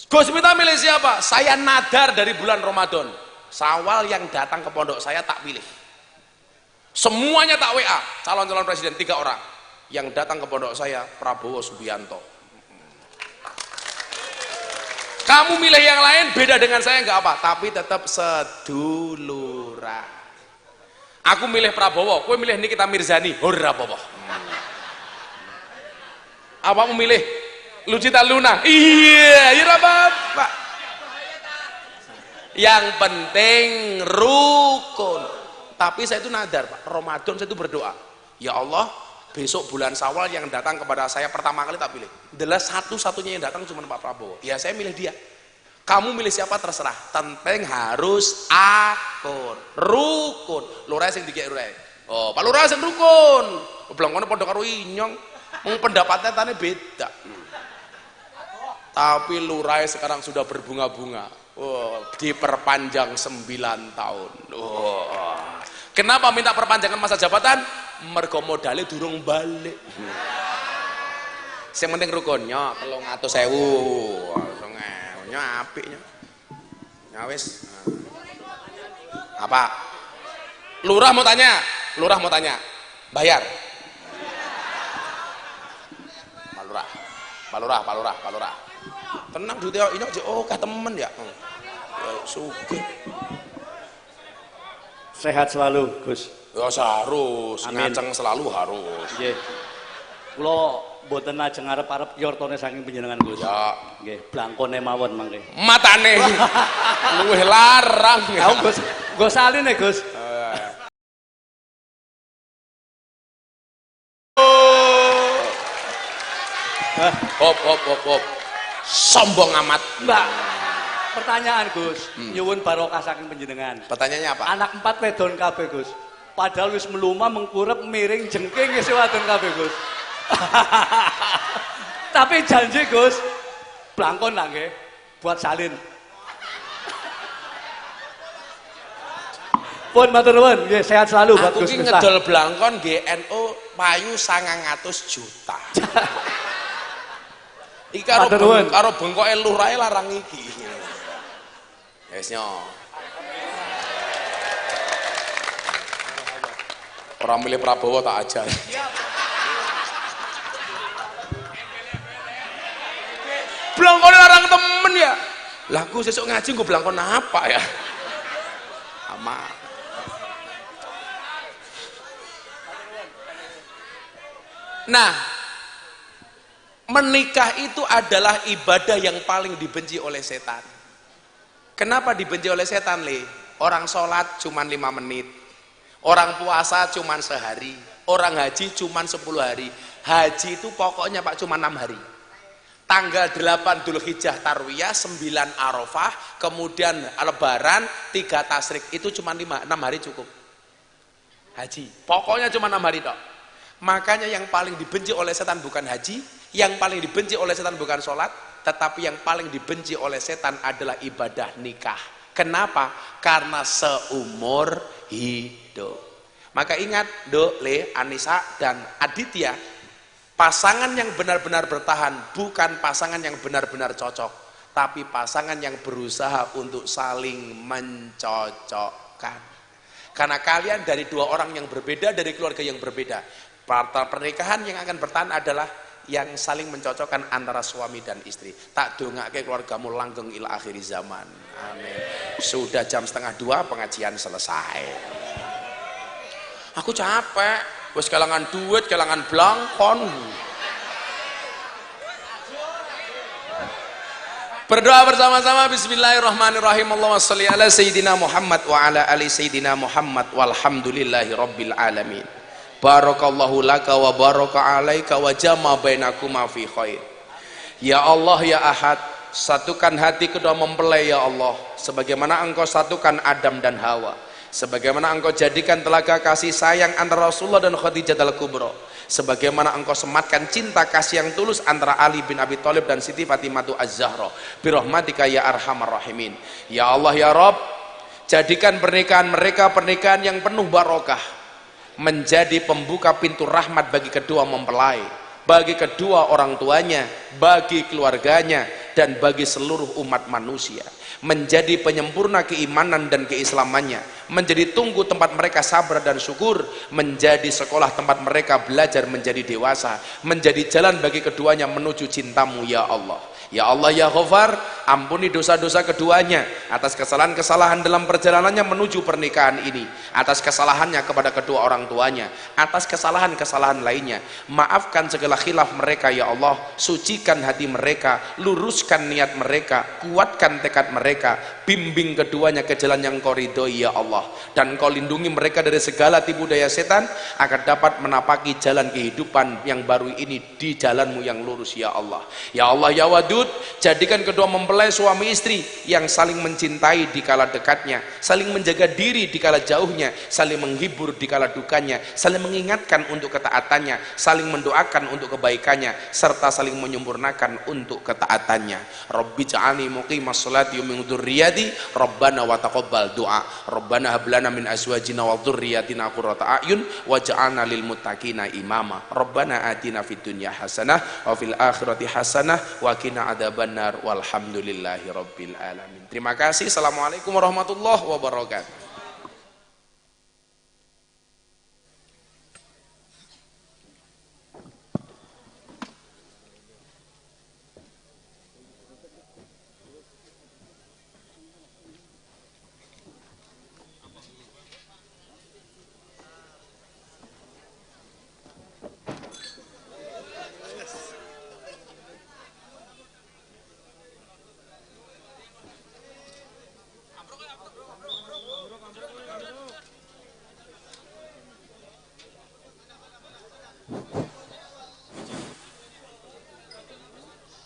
Gus Miftah milih siapa? Saya nadar dari bulan Ramadan, Syawal yang datang ke pondok saya tak pilih. Semuanya tak WA, calon-calon presiden 3 orang. Yang datang ke pondok saya, Prabowo Subianto. Kamu milih yang lain beda dengan saya nggak apa, tapi tetap seduluran. Aku milih Prabowo, kowe milih Nikita Mirzani, ora apa-apa. Apa memilih Lucita Luna? Iya, ya apa-apa. Yang penting rukun. Tapi saya itu nadar, Pak. Ramadan saya itu berdoa. Ya Allah, besok bulan Syawal yang datang kepada saya pertama kali tak pilih. Adalah satu-satunya yang datang cuma Pak Prabowo. Ya saya milih dia. Kamu milih siapa terserah. Tenteng harus akur, rukun. Lurah sing dikek lurah. Oh, Pak Lurah sing rukun. Blangkone padha karo inyong. Wong pendapatnya tane beda. Tapi lurah sekarang sudah berbunga-bunga. Oh, diperpanjang 9 tahun. Oh. Kenapa minta perpanjangan masa jabatan? Mergo modalnya durung balik. Yang penting rukunnya 300.000. Nya apiknya. Ya wis. Apa? Lurah mau tanya. Bayar. Pak Lurah. Tenang duitnya ini aja temen ya. Ya sugih. Sehat selalu, Gus. Ya harus, Amin. ngaceng selalu harus. Nggih. Kula mboten ajeng arep-arep yortone saking panjenengan, Gus. Ya, Nggih, blangkone mawon mangke. matane luwih larang. Aku Gus saline, Gus. Hop. Sombong amat. Mbak, pertanyaan Gus, nyuwun barokah saking panjenengan. Pertanyaannya apa? Anak 4 wedon kabeh, Gus. Padahal wis meluma mengkurep miring jengking wis wadon kabeh, Gus. Tapi janji, Gus, blangkon lah nggih buat salin. Pun matur nuwun, nggih sehat selalu buat Aku Gus ki Miftah. ngedol blangkon GNO payu 900 juta. Iki Matur nuwun. karo bengkoke lurahe larang iki. Wis nyo. Orang milih Prabowo tak ajar. Blangkon larang temen ya. Lah aku sesuk ngaji nggo blangkon apa ya? Ama. Nah, menikah itu adalah ibadah yang paling dibenci oleh setan. Kenapa dibenci oleh setan, Le? Orang sholat cuma 5 menit, orang puasa cuma sehari, orang haji cuma 10 hari. Haji itu pokoknya Pak cuma 6 hari. Tanggal 8 Dzulhijjah Tarwiyah, 9 Arafah, kemudian Lebaran, 3 Tasyrik, itu cuma 6 hari cukup. Haji, pokoknya cuma 6 hari tok. Makanya yang paling dibenci oleh setan bukan haji, yang paling dibenci oleh setan bukan sholat, tetapi yang paling dibenci oleh setan adalah ibadah nikah. Kenapa? Karena seumur hidup. Maka ingat, Dok, Le, Anissa, dan Aditya, pasangan yang benar-benar bertahan bukan pasangan yang benar-benar cocok, tapi pasangan yang berusaha untuk saling mencocokkan. Karena kalian dari 2 orang yang berbeda, dari keluarga yang berbeda. Pernikahan yang akan bertahan adalah yang saling mencocokkan antara suami dan istri. Tak dongake keluargamu langgeng ila akhir zaman. Amin. Sudah jam 1:30 pengajian selesai. Aku capek. Wis kelangan duit, kelangan blangkon. Berdoa bersama-sama. Bismillahirrahmanirrahim. Allahumma sholli ala sayyidina Muhammad wa ala ali sayyidina Muhammad walhamdulillahi rabbil alamin. Barakallahu laka wa baraka alaika wa jama bainakuma fi khair. Ya Allah ya Ahad, satukan hati kedua mempelai ya Allah, sebagaimana Engkau satukan Adam dan Hawa, sebagaimana Engkau jadikan telaga kasih sayang antara Rasulullah dan Khadijah al-Kubra, sebagaimana Engkau sematkan cinta kasih yang tulus antara Ali bin Abi Thalib dan Siti Fatimah Az-Zahra, birahmatika ya arhamar rahimin. Ya Allah ya Rabb, jadikan pernikahan mereka pernikahan yang penuh barokah, menjadi pembuka pintu rahmat bagi kedua mempelai, bagi kedua orang tuanya, bagi keluarganya, dan bagi seluruh umat manusia, menjadi penyempurna keimanan dan keislamannya, menjadi tunggu tempat mereka sabar dan syukur, menjadi sekolah tempat mereka belajar menjadi dewasa, menjadi jalan bagi keduanya menuju cintamu ya Allah. Ya Allah ya Ghafar, ampuni dosa-dosa keduanya atas kesalahan-kesalahan dalam perjalanannya menuju pernikahan ini, atas kesalahannya kepada kedua orang tuanya, atas kesalahan-kesalahan lainnya. Maafkan segala khilaf mereka ya Allah, sucikan hati mereka, luruskan niat mereka, kuatkan tekad mereka, bimbing keduanya ke jalan yang Kau ridhoi ya Allah, dan Kau lindungi mereka dari segala tipu daya setan agar dapat menapaki jalan kehidupan yang baru ini di jalanmu yang lurus ya Allah. Ya Allah ya Wadud, jadikan kedua mempelai suami istri yang saling mencintai di kala dekatnya, saling menjaga diri di kala jauhnya, saling menghibur di kala dukanya, saling mengingatkan untuk ketaatannya, saling mendoakan untuk kebaikannya, serta saling menyempurnakan untuk ketaatannya. Rabbi ja'alni muqimas sholati wa min dzurriyyati Rabbana wa taqabbal du'a Rabbana hab lana min azwajina wa dzurriyyatina qurrata a'yun waj'alna lil muttaqina imama Rabbana atina fid dunya hasanah wa fil akhirati hasanah wa qina adzabannar walhamdulillahi rabbil alamin. Terima kasih. Assalamualaikum warahmatullahi wabarakatuh.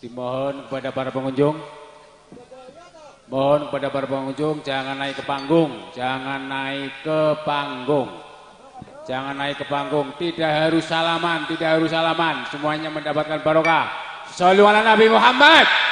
Dimohon kepada para pengunjung, mohon kepada para pengunjung jangan naik ke panggung, jangan naik ke panggung, jangan naik ke panggung. Tidak harus salaman, tidak harus salaman. Semuanya mendapatkan barokah. Sholli ala Nabi Muhammad.